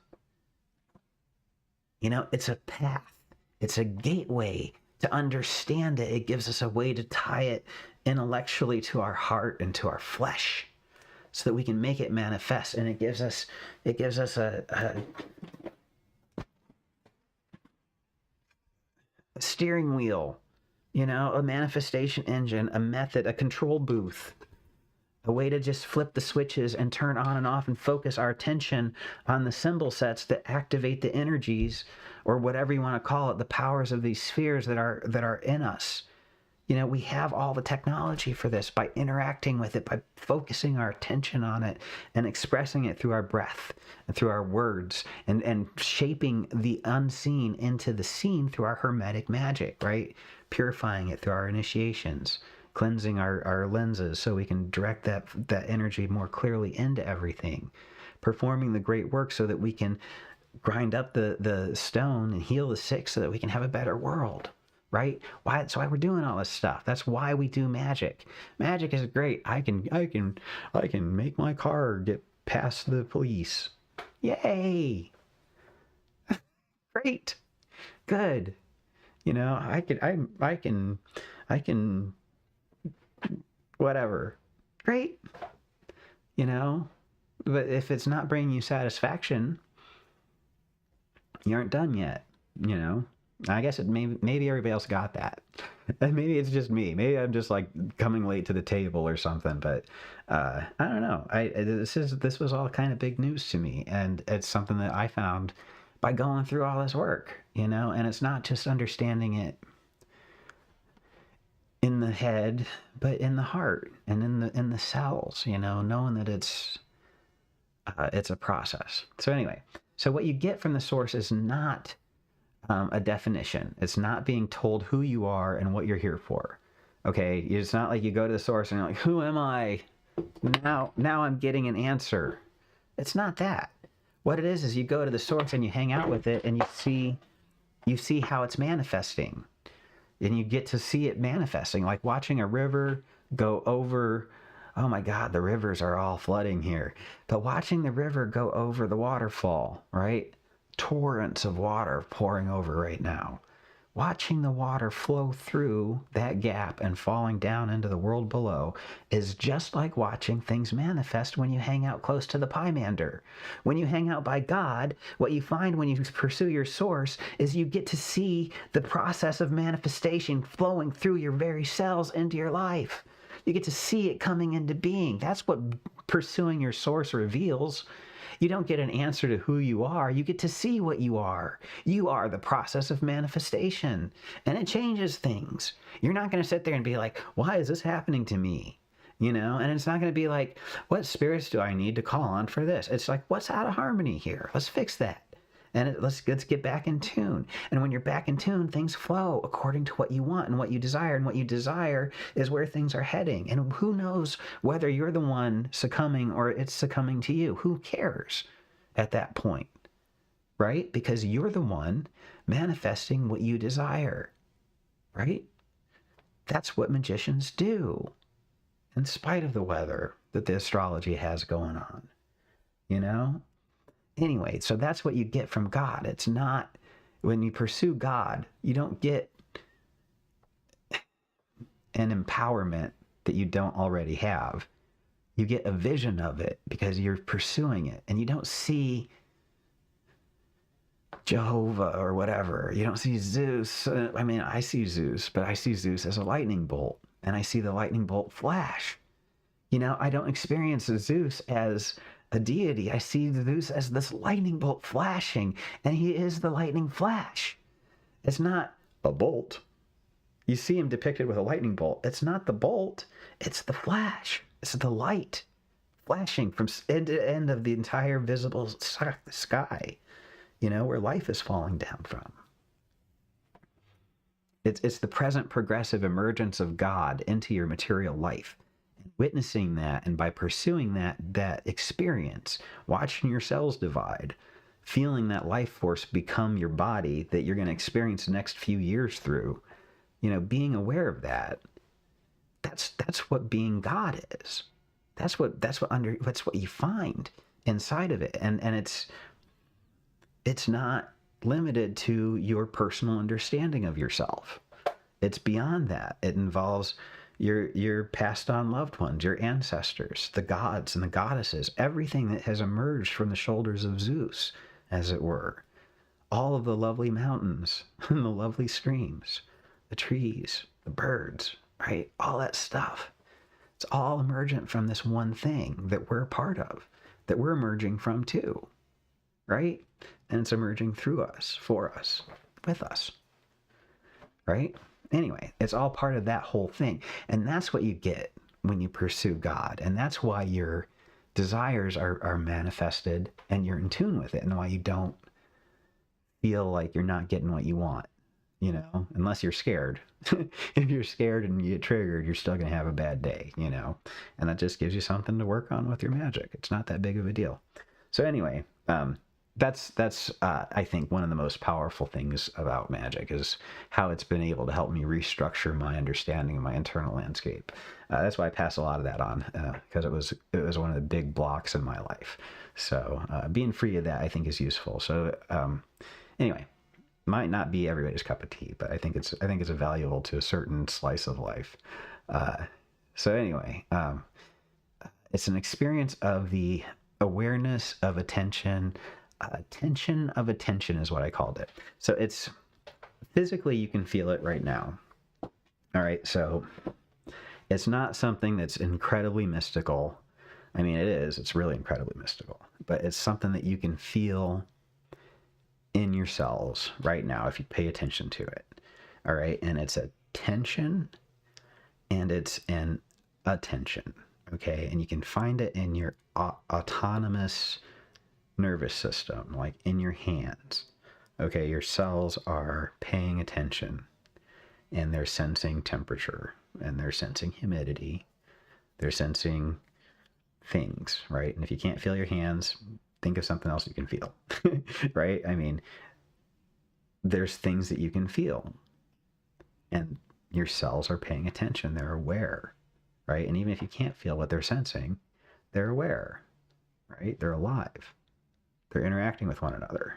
It's a path. It's a gateway to understand it. It gives us a way to tie it intellectually to our heart and to our flesh, so that we can make it manifest. And it gives us a steering wheel, a manifestation engine, a method, a control booth, a way to just flip the switches and turn on and off and focus our attention on the symbol sets that activate the energies, or whatever you want to call it, the powers of these spheres that are in us. We have all the technology for this by interacting with it, by focusing our attention on it and expressing it through our breath and through our words, and shaping the unseen into the seen through our Hermetic magic, right? Purifying it through our initiations, cleansing our lenses so we can direct that energy more clearly into everything, performing the great work so that we can grind up the stone and heal the sick so that we can have a better world. Right? That's why we're doing all this stuff. That's why we do magic. Magic is great. I can make my car get past the police. Yay! Great. Good. I can whatever. Great. But if it's not bringing you satisfaction, you aren't done yet. I guess maybe everybody else got that. And maybe it's just me. Maybe I'm just like coming late to the table or something. But I don't know. This was all kind of big news to me, and it's something that I found by going through all this work. And it's not just understanding it in the head, but in the heart and in the cells. Knowing that it's a process. So anyway, what you get from the source is not a definition. It's not being told who you are and what you're here for. Okay, it's not like you go to the source and you're like, who am I? Now I'm getting an answer. It's not that. What it is you go to the source and you hang out with it, and you see how it's manifesting, and you get to see it manifesting, like watching a river go over. Oh my God, the rivers are all flooding here. But watching the river go over the waterfall, right? Torrents of water pouring over right now. Watching the water flow through that gap and falling down into the world below is just like watching things manifest when you hang out close to the Pymander. When you hang out by God, what you find when you pursue your source is you get to see the process of manifestation flowing through your very cells into your life. You get to see it coming into being. That's what pursuing your source reveals. You don't get an answer to who you are. You get to see what you are. You are the process of manifestation, and it changes things. You're not going to sit there and be like, why is this happening to me? And it's not going to be like, what spirits do I need to call on for this? It's like, what's out of harmony here? Let's fix that. And let's get back in tune. And when you're back in tune, things flow according to what you want and what you desire. And what you desire is where things are heading. And who knows whether you're the one succumbing or it's succumbing to you? Who cares at that point, right? Because you're the one manifesting what you desire, right? That's what magicians do, in spite of the weather that the astrology has going on, Anyway, so that's what you get from God. It's not, when you pursue God, you don't get an empowerment that you don't already have. You get a vision of it because you're pursuing it, and you don't see Jehovah or whatever. You don't see Zeus. I mean, I see Zeus, but I see Zeus as a lightning bolt, and I see the lightning bolt flash. I don't experience Zeus as a deity. I see Zeus as this lightning bolt flashing, and he is the lightning flash. It's not a bolt. You see him depicted with a lightning bolt. It's not the bolt, it's the flash. It's the light flashing from end to end of the entire visible sky, where life is falling down from. It's the present progressive emergence of God into your material life. Witnessing that, and by pursuing that experience, watching your cells divide, feeling that life force become your body that you're going to experience the next few years through, being aware of that, that's what being God is. That's what you find inside of it. And it's not limited to your personal understanding of yourself. It's beyond that. It involves your passed on loved ones, your ancestors, the gods and the goddesses, everything that has emerged from the shoulders of Zeus, as it were. All of the lovely mountains and the lovely streams, the trees, the birds, right? All that stuff. It's all emergent from this one thing that we're a part of, that we're emerging from too, right? And it's emerging through us, for us, with us, right? Anyway, it's all part of that whole thing. And that's what you get when you pursue God. And that's why your desires are manifested and you're in tune with it, and why you don't feel like you're not getting what you want, you know, unless you're scared. If you're scared and you get triggered, you're still going to have a bad day, you know, and that just gives you something to work on with your magic. It's not that big of a deal. So anyway, that's I think one of the most powerful things about magic is how it's been able to help me restructure my understanding of my internal landscape. That's why I pass a lot of that on, because it was one of the big blocks in my life. So being free of that, I think, is useful. So anyway, might not be everybody's cup of tea, but I think it's valuable to a certain slice of life. So anyway, it's an experience of the awareness of attention. Tension of attention is what I called it. So it's physically, you can feel it right now. All right, so it's not something that's incredibly mystical. I mean, it's really incredibly mystical, but it's something that you can feel in your cells right now if you pay attention to it. All right, and it's a tension and it's an attention. Okay, and you can find it in your autonomous nervous system, like in your hands. Okay, your cells are paying attention and they're sensing temperature and they're sensing humidity. They're sensing things, right? And if you can't feel your hands, think of something else you can feel, right? I mean, there's things that you can feel and your cells are paying attention. They're aware, right? And even if you can't feel what they're sensing, they're aware, right? They're alive. They're interacting with one another,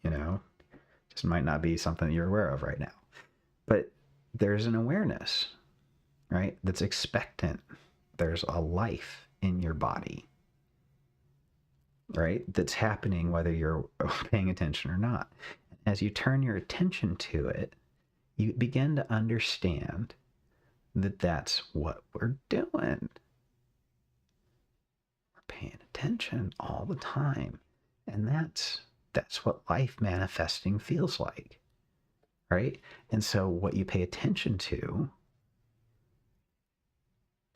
you know, just might not be something you're aware of right now, but there's an awareness, right? That's expectant. There's a life in your body, right? That's happening whether you're paying attention or not. As you turn your attention to it, you begin to understand that that's what we're doing. We're paying attention all the time. And that's what life manifesting feels like, right? And so what you pay attention to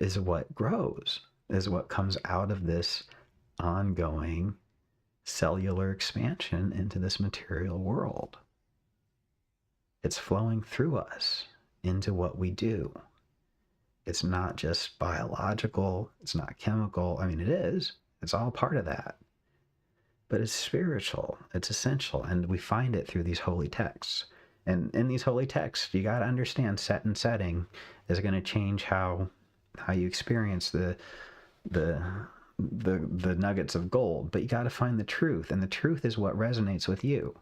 is what grows, is what comes out of this ongoing cellular expansion into this material world. It's flowing through us into what we do. It's not just biological, it's not chemical. I mean, it is. It's all part of that. But it's spiritual, it's essential, and we find it through these holy texts. And in these holy texts, you got to understand set and setting is going to change how you experience the nuggets of gold. But you got to find the truth, and the truth is what resonates with you.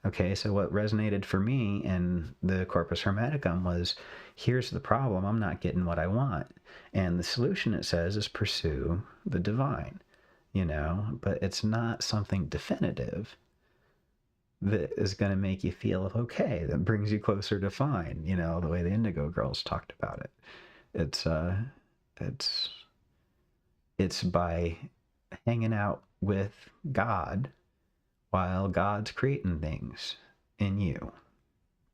Okay, so what resonated for me in the Corpus Hermeticum was, here's the problem, I'm not getting what I want. And the solution, it says, is pursue the divine. You know, but it's not something definitive that is going to make you feel okay, that brings you closer to fine, you know, the way the Indigo Girls talked about it. It's by hanging out with God while God's creating things in you,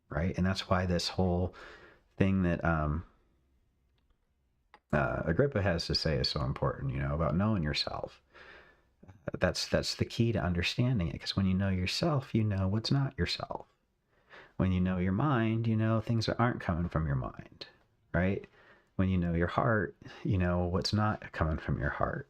right? And that's why this whole thing that Agrippa has to say is so important, you know, about knowing yourself. That's the key to understanding it, because when you know yourself, you know what's not yourself. When you know your mind, you know things that aren't coming from your mind, right? When you know your heart, you know what's not coming from your heart.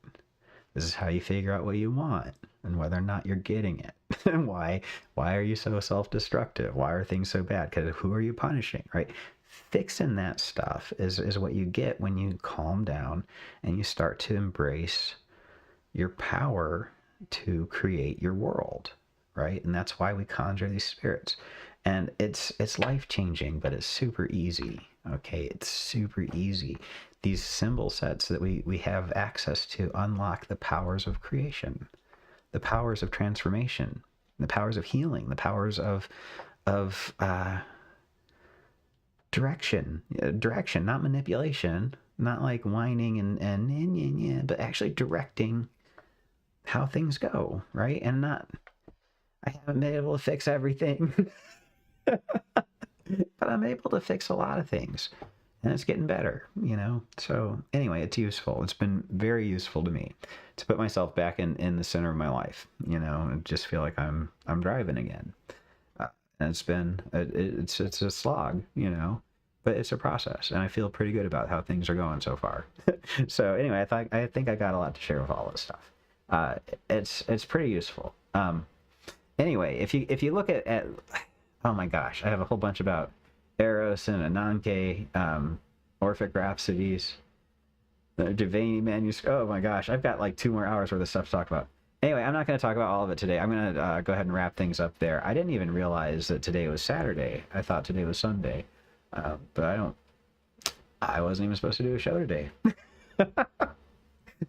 This is how you figure out what you want and whether or not you're getting it. And why are you so self-destructive? Why are things so bad? Because who are you punishing, right? Fixing that stuff is what you get when you calm down and you start to embrace your power to create your world, right? And that's why we conjure these spirits. And it's life-changing, but it's super easy. Okay, it's super easy. These symbol sets that we have access to unlock the powers of creation, the powers of transformation, the powers of healing, the powers of direction, direction, not manipulation, not like whining and but actually directing how things go, right? And not, I haven't been able to fix everything, but I'm able to fix a lot of things, and it's getting better, you know? So anyway, it's useful. It's been very useful to me to put myself back in the center of my life, you know, and just feel like I'm driving again. And it's been, it's a slog, you know, but it's a process, and I feel pretty good about how things are going so far. So anyway, I think I got a lot to share with all this stuff. It's pretty useful. Anyway, if you look at oh my gosh, I have a whole bunch about Eros and Ananke, Orphic Rhapsodies, the Devane manuscript. Oh my gosh, I've got like 2 more hours worth of stuff to talk about. Anyway, I'm not going to talk about all of it today. I'm going to go ahead and wrap things up there. I didn't even realize that today was Saturday. I thought today was Sunday, but I wasn't even supposed to do a show today. This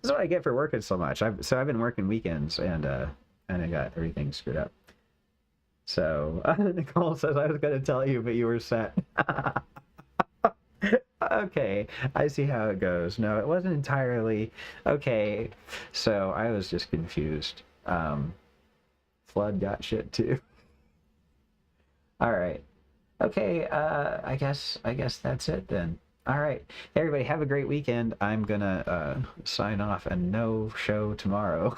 is what I get for working so much. I've been working weekends, and I got everything screwed up. So Nicole says, I was going to tell you, but you were set. Okay, I see how it goes. No, it wasn't entirely okay. So I was just confused. Flood got shit too. All right. Okay, I guess that's it then. All right. Hey, everybody, have a great weekend. I'm gonna sign off, and no show tomorrow.